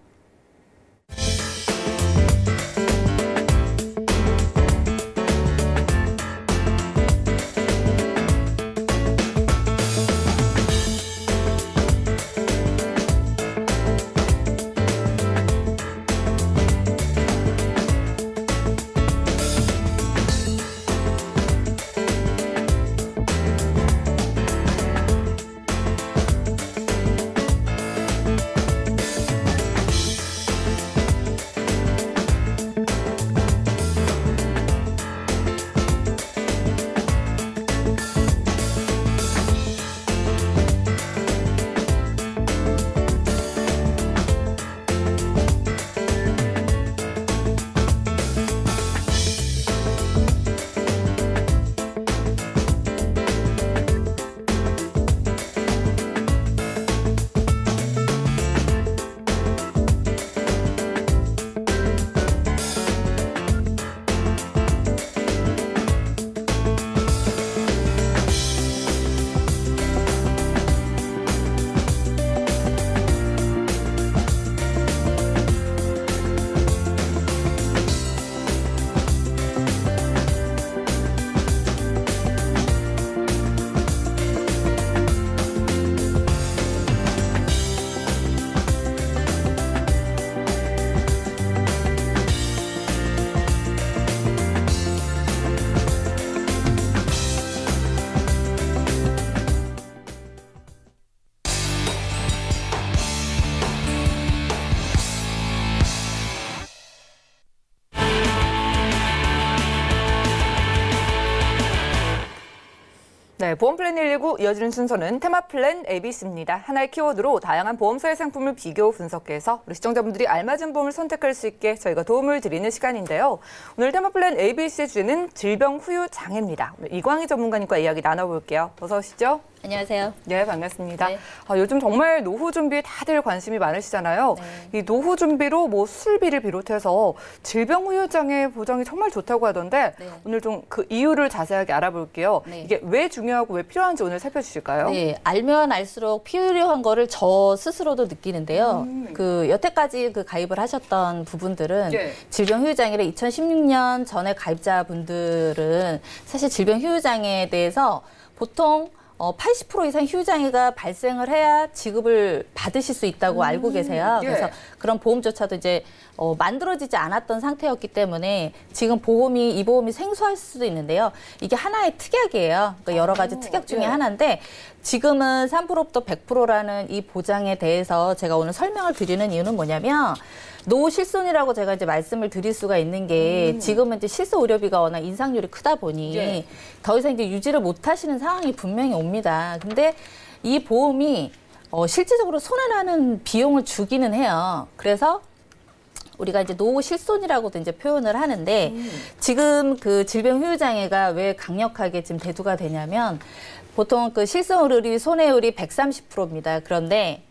네, 보험플랜 119 이어지는 순서는 테마플랜 ABC입니다. 하나의 키워드로 다양한 보험사의 상품을 비교 분석해서 우리 시청자분들이 알맞은 보험을 선택할 수 있게 저희가 도움을 드리는 시간인데요. 오늘 테마플랜 ABC의 주제는 질병 후유 장애입니다. 이광희 전문가님과 이야기 나눠볼게요. 어서 오시죠. 안녕하세요. 네, 반갑습니다. 네. 요즘 정말 노후 준비에 다들 관심이 많으시잖아요. 이 노후 준비로 뭐 수술비를 비롯해서 질병 후유 장애 보장이 정말 좋다고 하던데 오늘 좀 그 이유를 자세하게 알아볼게요. 이게 왜 중요하고 왜 필요한지 오늘 살펴주실까요? 네, 알면 알수록 필요한 거를 저 스스로도 느끼는데요. 그 여태까지 그 가입을 하셨던 부분들은 질병 후유 장애를 2016년 전에 가입자분들은 사실 질병 후유 장애에 대해서 보통 80% 이상 휴장애가 발생을 해야 지급을 받으실 수 있다고 알고 계세요. 그래서 그런 보험조차도 이제 만들어지지 않았던 상태였기 때문에 지금 이 보험이 생소할 수도 있는데요. 이게 하나의 특약이에요. 그러니까 여러 가지 특약 중에 하나인데 지금은 3%부터 100%라는 이 보장에 대해서 제가 오늘 설명을 드리는 이유는 뭐냐면 노후 실손이라고 제가 이제 말씀을 드릴 수가 있는 게 지금은 이제 실손 의료비가 워낙 인상률이 크다 보니 더 이상 이제 유지를 못 하시는 상황이 분명히 옵니다. 근데 이 보험이 실질적으로 손해나는 비용을 주기는 해요. 그래서 우리가 이제 노후 실손이라고도 이제 표현을 하는데 지금 그 질병 후유 장애가 왜 강력하게 지금 대두가 되냐면 보통 그 실손 의료비 손해율이 130%입니다. 그런데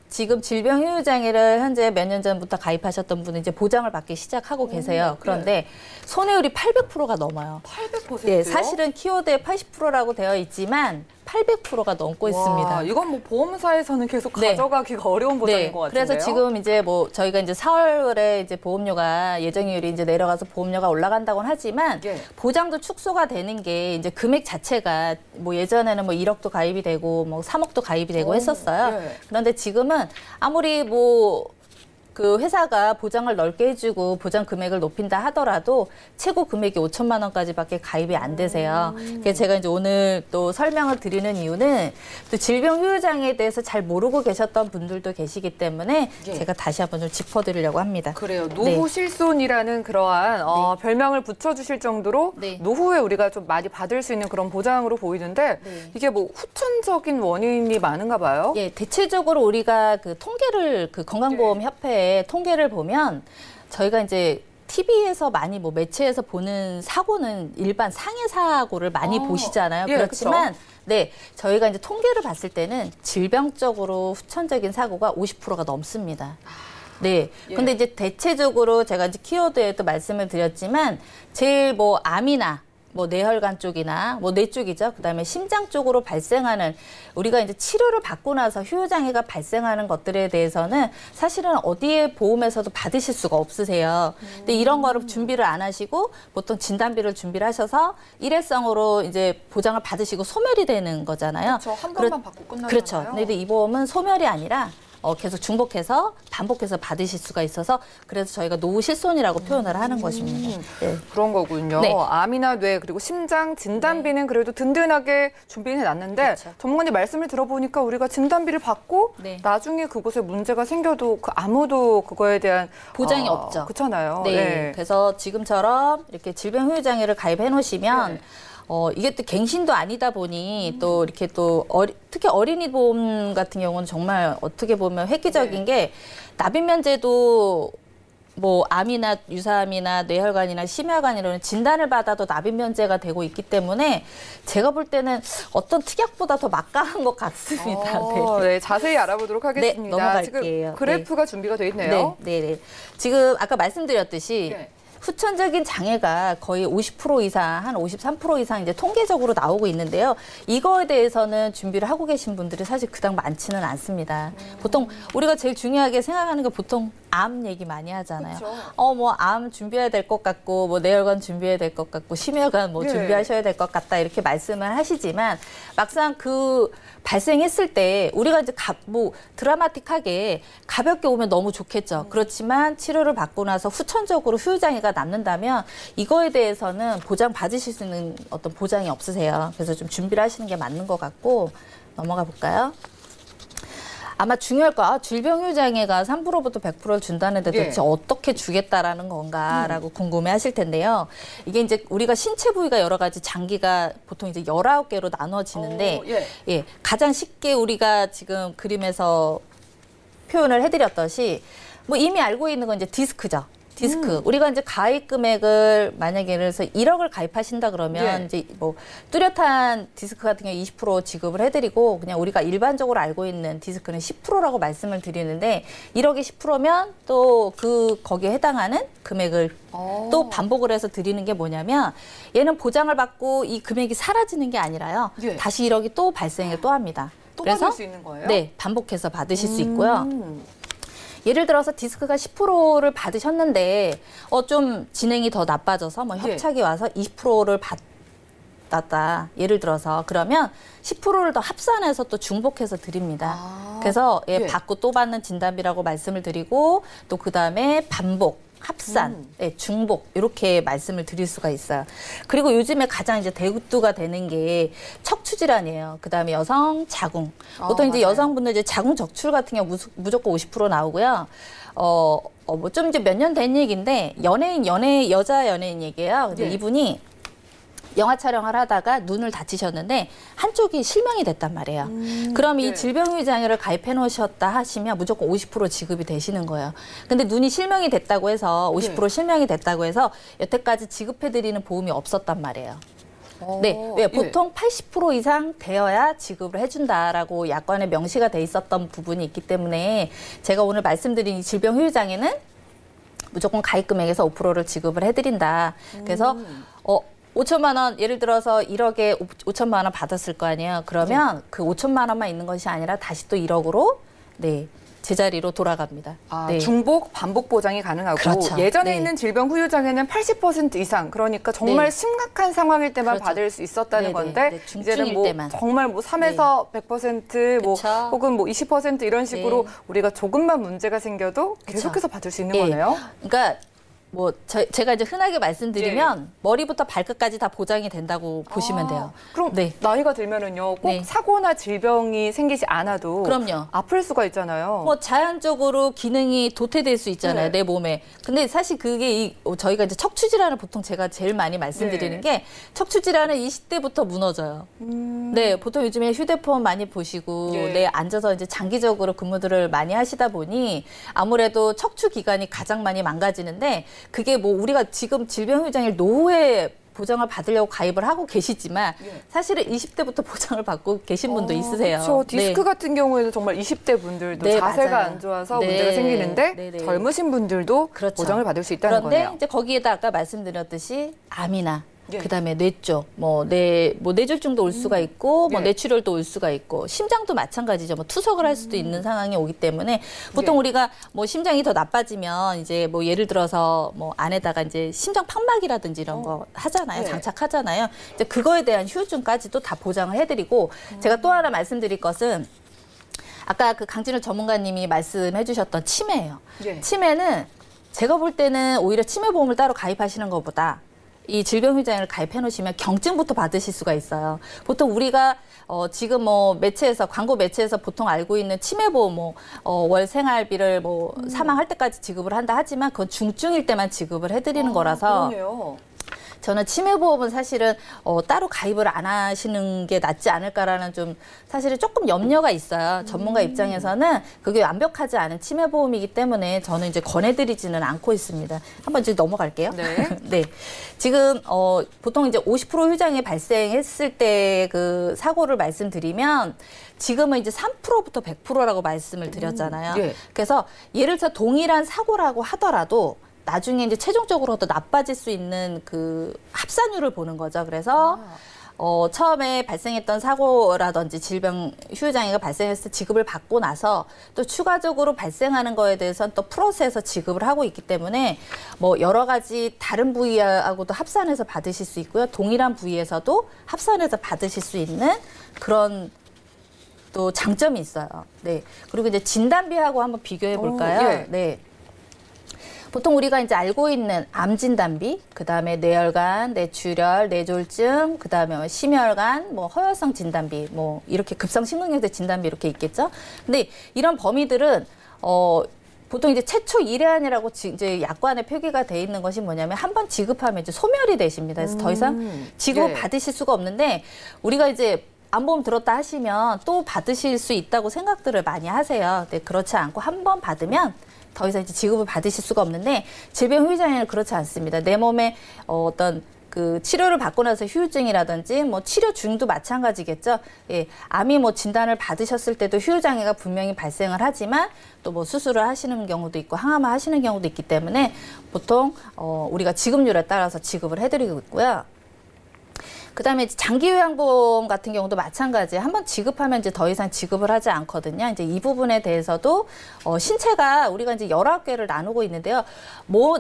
지금 질병 후유 장애를 현재 몇 년 전부터 가입하셨던 분은 이제 보장을 받기 시작하고 계세요. 그런데 손해율이 800%가 넘어요. 800%요? 네, 사실은 키워드에 80%라고 되어 있지만 800%가 넘고 있습니다. 이건 뭐 보험사에서는 계속 가져가기가 어려운 보장인 것 같은데요. 그래서 지금 이제 뭐 저희가 이제 4월에 이제 보험료가 예정률이 이제 내려가서 보험료가 올라간다고는 하지만 보장도 축소가 되는 게 이제 금액 자체가 뭐 예전에는 뭐 1억도 가입이 되고 뭐 3억도 가입이 되고 했었어요. 그런데 지금은 아무리 뭐 그 회사가 보장을 넓게 해주고 보장 금액을 높인다 하더라도 최고 금액이 5천만 원까지밖에 가입이 안 되세요. 그래서 제가 이제 오늘 또 설명을 드리는 이유는 또 질병 후유장애에 대해서 잘 모르고 계셨던 분들도 계시기 때문에 예. 제가 다시 한번 좀 짚어드리려고 합니다. 그래요. 노후실손이라는 그러한 별명을 붙여주실 정도로 네. 노후에 우리가 좀 많이 받을 수 있는 그런 보장으로 보이는데 네. 이게 뭐 후천적인 원인이 많은가 봐요. 예, 대체적으로 우리가 그 통계를 그 건강보험협회에 통계를 보면 저희가 이제 TV에서 많이 뭐 매체에서 보는 사고는 일반 상해 사고를 많이 보시잖아요. 예, 그렇지만 그쵸? 네, 저희가 이제 통계를 봤을 때는 질병적으로 후천적인 사고가 50%가 넘습니다. 네. 예. 근데 이제 대체적으로 제가 이제 키워드에도 말씀을 드렸지만 제일 뭐 암이나 뭐 뇌혈관 쪽이나 뭐 뇌 쪽이죠. 그다음에 심장 쪽으로 발생하는 우리가 이제 치료를 받고 나서 후유장애가 발생하는 것들에 대해서는 사실은 어디에 보험에서도 받으실 수가 없으세요. 근데 이런 거를 준비를 안 하시고 보통 진단비를 준비를 하셔서 일회성으로 이제 보장을 받으시고 소멸이 되는 거잖아요. 그렇죠. 한 번만 받고 끝나잖아요. 그렇죠. 근데 이 보험은 소멸이 아니라 계속 중복해서 반복해서 받으실 수가 있어서 그래서 저희가 노후실손이라고 표현을 하는 것입니다. 네. 그런 거군요. 네. 암이나 뇌 그리고 심장 진단비는 그래도 든든하게 준비는 해놨는데 그렇죠. 전문가님 말씀을 들어보니까 우리가 진단비를 받고 네. 나중에 그곳에 문제가 생겨도 아무도 그거에 대한 보장이 없죠. 그렇잖아요. 네. 그래서 지금처럼 이렇게 질병 후유장애를 가입해 놓으시면 네. 이게 또 갱신도 아니다 보니 또 이렇게 또 특히 어린이 보험 같은 경우는 정말 어떻게 보면 획기적인 게 납입 면제도 뭐 암이나 유사암이나 뇌혈관이나 심혈관 이런 진단을 받아도 납입 면제가 되고 있기 때문에 제가 볼 때는 어떤 특약보다 더 막강한 것 같습니다. 네, 자세히 알아보도록 하겠습니다. 넘어갈게요. 지금 그래프가 준비가 돼 있네요. 네. 지금 아까 말씀드렸듯이 네. 후천적인 장애가 거의 50% 이상, 한 53% 이상 이제 통계적으로 나오고 있는데요. 이거에 대해서는 준비를 하고 계신 분들이 사실 그닥 많지는 않습니다. 보통 우리가 제일 중요하게 생각하는 게 보통 암 얘기 많이 하잖아요. 그쵸. 뭐 암 준비해야 될 것 같고, 뭐 뇌혈관 준비해야 될 것 같고, 심혈관 뭐 예. 준비하셔야 될 것 같다 이렇게 말씀을 하시지만 막상 그 발생했을 때 우리가 이제 뭐 드라마틱하게 가볍게 오면 너무 좋겠죠. 그렇지만 치료를 받고 나서 후천적으로 후유장애가 남는다면 이거에 대해서는 보장 받으실 수 있는 어떤 보장이 없으세요. 그래서 좀 준비를 하시는 게 맞는 것 같고 넘어가 볼까요? 아마 중요할 거 질병 후유장애가 3%부터 100%를 준다는데 도대체 어떻게 주겠다라는 건가라고 궁금해하실 텐데요. 이게 이제 우리가 신체 부위가 여러 가지 장기가 보통 이제 19개로 나눠지는데 가장 쉽게 우리가 지금 그림에서 표현을 해드렸듯이 뭐 이미 알고 있는 건 이제 디스크죠. 디스크. 우리가 이제 가입 금액을 만약에 예를 들어서 1억을 가입하신다 그러면 이제 뭐 뚜렷한 디스크 같은 경우 20% 지급을 해드리고 그냥 우리가 일반적으로 알고 있는 디스크는 10%라고 말씀을 드리는데 1억이 10%면 또 거기에 해당하는 금액을 또 반복을 해서 드리는 게 뭐냐면 얘는 보장을 받고 이 금액이 사라지는 게 아니라요. 다시 1억이 또 발생을 또 합니다. 또 그래서 받을 수 있는 거예요? 네, 반복해서 받으실 수 있고요. 예를 들어서 디스크가 10%를 받으셨는데 좀 진행이 더 나빠져서 뭐 협착이 와서 20%를 받았다. 예를 들어서 그러면 10%를 더 합산해서 또 중복해서 드립니다. 그래서 받고 또 받는 진단비라고 말씀을 드리고 또 그다음에 반복. 합산, 중복 이렇게 말씀을 드릴 수가 있어요. 그리고 요즘에 가장 이제 대두가 되는 게 척추 질환이에요. 그다음에 여성 자궁. 보통 이제 여성분들 이제 자궁 적출 같은 경우 무조건 50% 나오고요. 뭐 좀 이제 몇 년 된 얘기인데 여자 연예인 얘기예요. 근데 이분이 영화 촬영을 하다가 눈을 다치셨는데 한쪽이 실명이 됐단 말이에요. 그럼 이 질병 장애를 가입해 놓으셨다 하시면 무조건 50% 지급이 되시는 거예요. 근데 눈이 실명이 됐다고 해서 50% 실명이 됐다고 해서 여태까지 지급해 드리는 보험이 없었단 말이에요. 왜 보통 80% 이상 되어야 지급을 해준다라고 약관에 명시가 돼 있었던 부분이 있기 때문에 제가 오늘 말씀드린 이 질병 후유장애는 무조건 가입 금액에서 5%를 지급을 해드린다. 그래서 5천만 원, 예를 들어서 1억에 5천만 원 받았을 거 아니에요. 그러면 그 5천만 원만 있는 것이 아니라 다시 또 1억으로 제자리로 돌아갑니다. 네. 중복, 반복 보장이 가능하고 그렇죠. 예전에 네. 있는 질병 후유장애는 80% 이상, 그러니까 정말 네. 심각한 상황일 때만 그렇죠. 받을 수 있었다는 네, 건데 네, 네. 이제는 뭐 때만. 정말 뭐 3에서 100% 뭐 그쵸. 혹은 뭐 20% 이런 식으로 네. 우리가 조금만 문제가 생겨도 계속해서 받을 수 있는 네. 거네요. 그러니까 뭐 제가 이제 흔하게 말씀드리면 머리부터 발끝까지 다 보장이 된다고 보시면 돼요. 그럼 네. 나이가 들면은요, 꼭 네. 사고나 질병이 생기지 않아도 그럼요. 아플 수가 있잖아요. 뭐 자연적으로 기능이 도태될 수 있잖아요, 네. 내 몸에. 근데 사실 그게 저희가 이제 척추 질환을 보통 제가 제일 많이 말씀드리는 게 척추 질환은 20대부터 무너져요. 네, 보통 요즘에 휴대폰 많이 보시고 네, 앉아서 이제 장기적으로 근무들을 많이 하시다 보니 아무래도 척추 기관이 가장 많이 망가지는데 그게 뭐 우리가 지금 질병휴장일 노후에 보장을 받으려고 가입을 하고 계시지만 사실은 20대부터 보장을 받고 계신 분도 있으세요. 그렇죠. 디스크 네. 같은 경우에는 정말 20대 분들도 네, 자세가 맞아요. 안 좋아서 네. 문제가 생기는데 네, 네. 젊으신 분들도 그렇죠. 보장을 받을 수 있다는 그런데 거네요. 이제 거기에다 아까 말씀드렸듯이 암이나 예. 그다음에 뇌쪽, 뇌졸중도 올 수가 있고, 예. 뇌출혈도 올 수가 있고, 심장도 마찬가지죠. 투석을 할 수도 있는 상황이 오기 때문에 보통 우리가 심장이 더 나빠지면 이제 예를 들어서 안에다가 이제 심장 판막이라든지 이런 거 하잖아요. 네. 장착하잖아요. 이제 그거에 대한 후유증까지도 다 보장을 해드리고 제가 또 하나 말씀드릴 것은 아까 그 강진우 전문가님이 말씀해주셨던 치매예요. 예. 치매는 제가 볼 때는 오히려 치매보험을 따로 가입하시는 것보다 이 질병휴장을 가입해 놓으시면 경증부터 받으실 수가 있어요. 보통 우리가 지금 매체에서 광고 매체에서 보통 알고 있는 치매보험 월 생활비를 사망할 때까지 지급을 한다 하지만 그건 중증일 때만 지급을 해드리는 거라서 그러네요. 저는 치매보험은 사실은 따로 가입을 안 하시는 게 낫지 않을까라는 좀 사실은 조금 염려가 있어요. 전문가 입장에서는 그게 완벽하지 않은 치매보험이기 때문에 저는 이제 권해드리지는 않고 있습니다. 한번 이제 넘어갈게요. 네. 네. 지금 보통 이제 50% 휴장이 발생했을 때 그 사고를 말씀드리면 지금은 이제 3%부터 100%라고 말씀을 드렸잖아요. 예. 그래서 예를 들어 동일한 사고라고 하더라도 나중에 이제 최종적으로 더 나빠질 수 있는 그 합산율을 보는 거죠. 그래서 처음에 발생했던 사고라든지 질병 후유장애가 발생했을 때 지급을 받고 나서 또 추가적으로 발생하는 거에 대해서는 또 플러스해서 지급을 하고 있기 때문에 여러 가지 다른 부위하고도 합산해서 받으실 수 있고요. 동일한 부위에서도 합산해서 받으실 수 있는 그런 또 장점이 있어요. 네. 그리고 이제 진단비하고 한번 비교해 볼까요? 예. 네. 보통 우리가 이제 알고 있는 암 진단비, 그다음에 뇌혈관, 뇌출혈, 뇌졸중, 그다음에 심혈관, 허혈성 진단비, 이렇게 급성 심근경색 진단비 이렇게 있겠죠. 근데 이런 범위들은 보통 이제 최초 1회안이라고 이제 약관에 표기가 돼 있는 것이 뭐냐면 한 번 지급하면 이제 소멸이 되십니다. 그래서 더 이상 지급을 예. 받으실 수가 없는데 우리가 이제 암보험 들었다 하시면 또 받으실 수 있다고 생각들을 많이 하세요. 근데 그렇지 않고 한 번 받으면 더 이상 이제 지급을 받으실 수가 없는데 질병 후유장애는 그렇지 않습니다. 내 몸에 어떤 그 치료를 받고 나서 후유증이라든지 치료 중도 마찬가지겠죠. 예, 암이 진단을 받으셨을 때도 후유장애가 분명히 발생을 하지만 또 수술을 하시는 경우도 있고 항암을 하시는 경우도 있기 때문에 보통 우리가 지급률에 따라서 지급을 해드리고 있고요. 그다음에 장기요양보험 같은 경우도 마찬가지예요. 한번 지급하면 이제 더 이상 지급을 하지 않거든요. 이제 이 부분에 대해서도 신체가 우리가 이제 19개를 나누고 있는데요.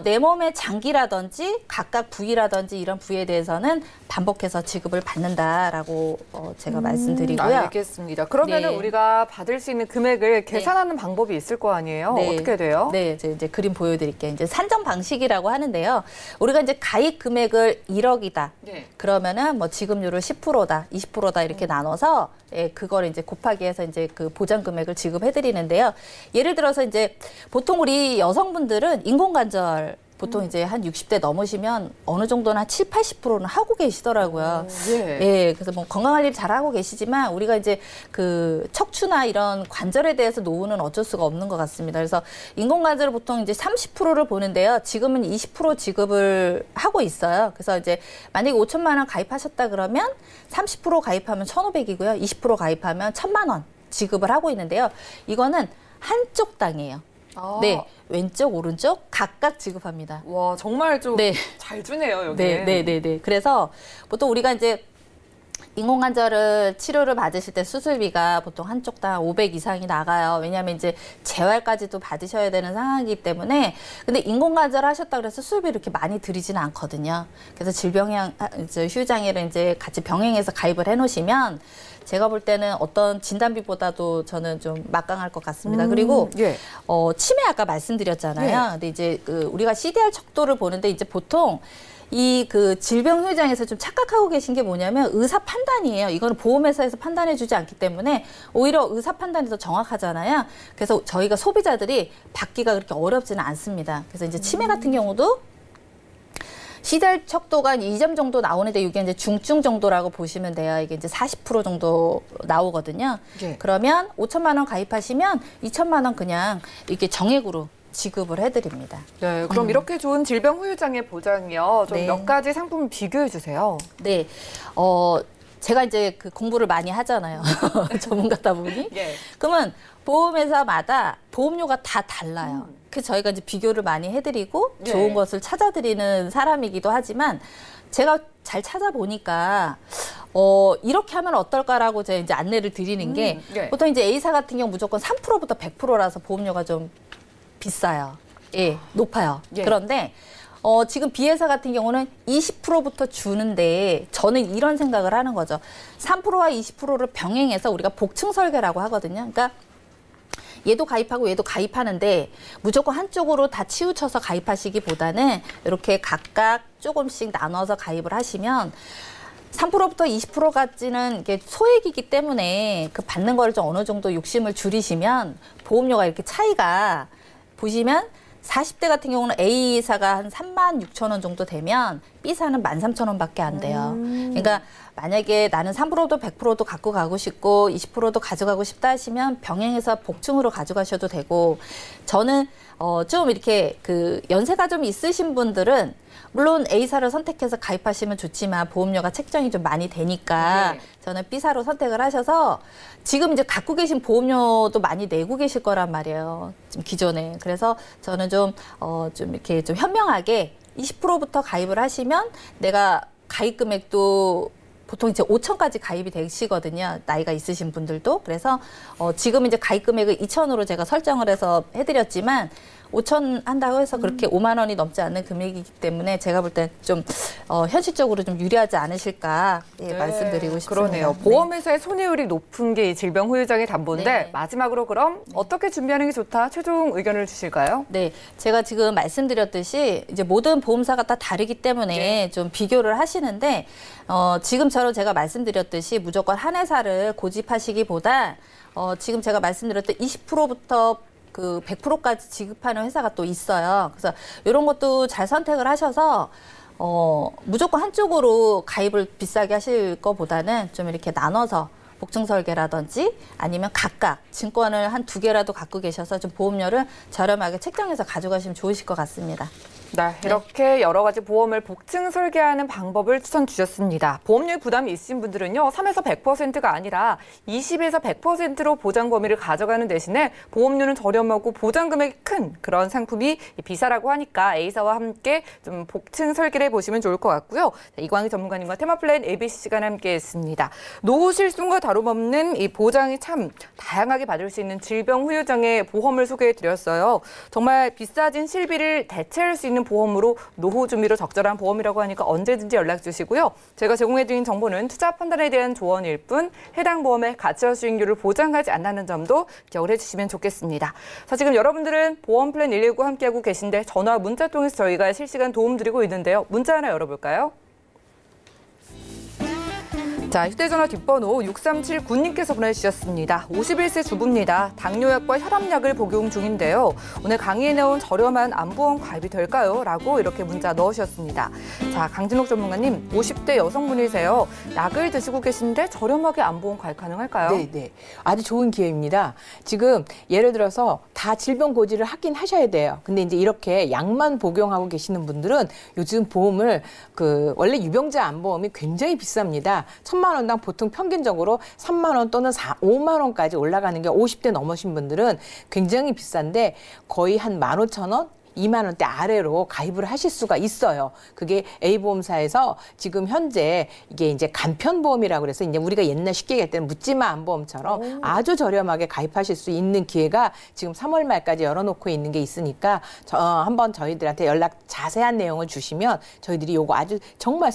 내 몸의 장기라든지 각각 부위라든지 이런 부위에 대해서는 반복해서 지급을 받는다라고 제가 말씀드리고요. 알겠습니다. 그러면은 네. 우리가 받을 수 있는 금액을 계산하는 방법이 있을 거 아니에요? 네. 어떻게 돼요? 네, 이제 그림 보여드릴게요. 이제 산정 방식이라고 하는데요. 우리가 이제 가입 금액을 1억이다. 네. 그러면은 지급률을 10%다, 20%다 이렇게 나눠서 그걸 이제 곱하기 해서 이제 그 보장 금액을 지급해 드리는데요. 예를 들어서 이제 보통 우리 여성분들은 인공관절 보통 이제 한 60대 넘으시면 어느 정도는 한 7, 80%는 하고 계시더라고요. 예. 예, 그래서 건강관리를 잘 하고 계시지만 우리가 이제 그 척추나 이런 관절에 대해서 노후는 어쩔 수가 없는 것 같습니다. 그래서 인공관절을 보통 이제 30%를 보는데요. 지금은 20% 지급을 하고 있어요. 그래서 이제 만약에 5천만 원 가입하셨다 그러면 30% 가입하면 1,500이고요. 20% 가입하면 1,000만 원 지급을 하고 있는데요. 이거는 한쪽 땅이에요. 네, 왼쪽, 오른쪽 각각 지급합니다. 와, 정말 좀 잘 주네요, 여기. 네. 그래서 보통 우리가 이제 인공관절을 치료를 받으실 때 수술비가 보통 한쪽당 500 이상이 나가요. 왜냐하면 이제 재활까지도 받으셔야 되는 상황이기 때문에. 근데 인공관절 하셨다 그래서 수술비 이렇게 많이 들이지는 않거든요. 그래서 질병후유장애를 이제 같이 병행해서 가입을 해놓으시면 제가 볼 때는 어떤 진단비보다도 저는 좀 막강할 것 같습니다. 그리고 예. 치매 아까 말씀드렸잖아요. 예. 근데 이제 우리가 CDR 척도를 보는데 이제 보통 이 질병후유장에서 좀 착각하고 계신 게 뭐냐면 의사 판단이에요. 이거는 보험회사에서 판단해주지 않기 때문에 오히려 의사 판단이 더 정확하잖아요. 그래서 저희가 소비자들이 받기가 그렇게 어렵지는 않습니다. 그래서 이제 치매 같은 경우도 CDR 척도가 2점 정도 나오는데 이게 이제 중증 정도라고 보시면 돼요. 이게 이제 40% 정도 나오거든요. 예. 그러면 5천만 원 가입하시면 2천만 원 그냥 이렇게 정액으로 지급을 해드립니다. 네, 그럼 이렇게 좋은 질병후유장애 보장이요. 좀 네. 몇 가지 상품 비교해 주세요. 네, 제가 이제 공부를 많이 하잖아요. 전문가다 보니. 예. 그러면 보험회사마다 보험료가 다 달라요. 그래서 저희가 이제 비교를 많이 해드리고 예. 좋은 것을 찾아드리는 사람이기도 하지만 제가 잘 찾아보니까 이렇게 하면 어떨까라고 제가 이제 안내를 드리는 게 예. 보통 이제 A사 같은 경우 무조건 3%부터 100%라서 보험료가 좀 비싸요. 예, 높아요. 예. 그런데 지금 B회사 같은 경우는 20%부터 주는데 저는 이런 생각을 하는 거죠. 3%와 20%를 병행해서 우리가 복층 설계라고 하거든요. 그러니까 얘도 가입하고 얘도 가입하는데 무조건 한쪽으로 다 치우쳐서 가입하시기보다는 이렇게 각각 조금씩 나눠서 가입을 하시면 3%부터 20%까지는 이게 소액이기 때문에 그 받는 거를 좀 어느 정도 욕심을 줄이시면 보험료가 이렇게 차이가 보시면 40대 같은 경우는 A사가 한 36,000원 정도 되면 B사는 13,000원밖에 안 돼요. 그러니까 만약에 나는 3%도 100%도 갖고 가고 싶고 20%도 가져가고 싶다 하시면 병행해서 복층으로 가져가셔도 되고 저는 좀 이렇게 연세가 좀 있으신 분들은 물론 A사를 선택해서 가입하시면 좋지만 보험료가 책정이 좀 많이 되니까 네. 저는 B사로 선택을 하셔서 지금 이제 갖고 계신 보험료도 많이 내고 계실 거란 말이에요. 지금 기존에. 그래서 저는 좀 이렇게 좀 현명하게 20%부터 가입을 하시면 내가 가입 금액도 보통 이제 5천까지 가입이 되시거든요. 나이가 있으신 분들도. 그래서 지금 이제 가입 금액을 2천으로 제가 설정을 해서 해드렸지만 5천 한다고 해서 그렇게 5만 원이 넘지 않는 금액이기 때문에 제가 볼 때 좀 현실적으로 좀 유리하지 않으실까 네, 말씀드리고 싶습니다. 그러네요. 보험회사의 손해율이 높은 게 이 질병후유장애 담보인데 네. 마지막으로 그럼 어떻게 준비하는 게 좋다? 최종 의견을 주실까요? 네, 제가 지금 말씀드렸듯이 이제 모든 보험사가 다 다르기 때문에 네. 좀 비교를 하시는데 지금처럼 제가 말씀드렸듯이 무조건 한 회사를 고집하시기보다 지금 제가 말씀드렸던 20%부터 100%까지 지급하는 회사가 또 있어요. 그래서 이런 것도 잘 선택을 하셔서 무조건 한쪽으로 가입을 비싸게 하실 것보다는 좀 이렇게 나눠서 복층 설계라든지 아니면 각각 증권을 한 2개라도 갖고 계셔서 좀 보험료를 저렴하게 책정해서 가져가시면 좋으실 것 같습니다. 네, 이렇게 여러 가지 보험을 복층 설계하는 방법을 추천 주셨습니다. 보험료 부담이 있으신 분들은요, 3에서 100%가 아니라 20에서 100%로 보장 범위를 가져가는 대신에 보험료는 저렴하고 보장 금액이 큰 그런 상품이 B사라고 하니까 A사와 함께 좀 복층 설계를 해보시면 좋을 것 같고요. 이광희 전문가님과 테마플랜 ABC 시간 함께했습니다. 노후 실손과 다름없는 이 보장이 참 다양하게 받을 수 있는 질병후유장애 보험을 소개해드렸어요. 정말 비싸진 실비를 대체할 수 있는 보험으로 노후 준비로 적절한 보험이라고 하니까 언제든지 연락 주시고요. 제가 제공해드린 정보는 투자 판단에 대한 조언일 뿐 해당 보험의 가치와 수익률을 보장하지 않는 점도 기억을 해주시면 좋겠습니다. 자, 지금 여러분들은 보험 플랜 119 함께하고 계신데 전화 문자 통해서 저희가 실시간 도움 드리고 있는데요. 문자 하나 열어볼까요? 자, 휴대전화 뒷번호 6379님께서 보내주셨습니다. 51세 주부입니다. 당뇨약과 혈압약을 복용 중인데요. 오늘 강의에 나온 저렴한 안보험 가입이 될까요? 라고 이렇게 문자 넣으셨습니다. 자, 강진옥 전문가님, 50대 여성분이세요. 약을 드시고 계신데 저렴하게 안보험 가입 가능할까요? 네. 아주 좋은 기회입니다. 지금 예를 들어서 다 질병 고지를 하긴 하셔야 돼요. 근데 이제 이렇게 약만 복용하고 계시는 분들은 요즘 보험을 원래 유병자 안보험이 굉장히 비쌉니다. 1,000만 원당 보통 평균적으로 3만 원 또는 5만 원까지 올라가는 게 50대 넘으신 분들은 굉장히 비싼데 거의 한 15,000원? 2만 원대 아래로 가입을 하실 수가 있어요. 그게 A보험사에서 지금 현재 이게 이제 간편보험이라고 그래서 이제 우리가 옛날 쉽게 얘기할 때는 묻지마 안보험처럼 아주 저렴하게 가입하실 수 있는 기회가 지금 3월 말까지 열어놓고 있는 게 있으니까 한번 저희들한테 자세한 내용을 주시면 저희들이 요거 아주 정말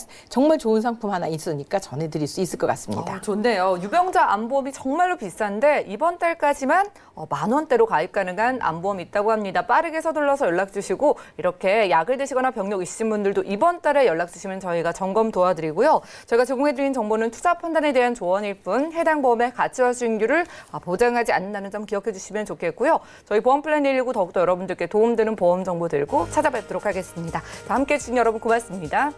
좋은 상품 하나 있으니까 전해드릴 수 있을 것 같습니다. 좋네요. 유병자 안보험이 정말로 비싼데 이번 달까지만 10,000원대로 가입 가능한 안보험이 있다고 합니다. 빠르게 서둘러서 연락 주시고 이렇게 약을 드시거나 병력 있으신 분들도 이번 달에 연락 주시면 저희가 점검 도와드리고요. 저희가 제공해드린 정보는 투자 판단에 대한 조언일 뿐 해당 보험의 가치와 수익률을 보장하지 않는다는 점 기억해 주시면 좋겠고요. 저희 보험 플랜 119 더욱더 여러분들께 도움되는 보험 정보 들고 찾아뵙도록 하겠습니다. 함께 해주신 여러분 고맙습니다.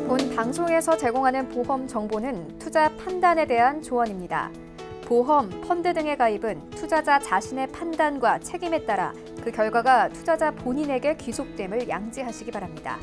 본 방송에서 제공하는 보험 정보는 투자 판단에 대한 조언입니다. 보험, 펀드 등의 가입은 투자자 자신의 판단과 책임에 따라 그 결과가 투자자 본인에게 귀속됨을 양지하시기 바랍니다.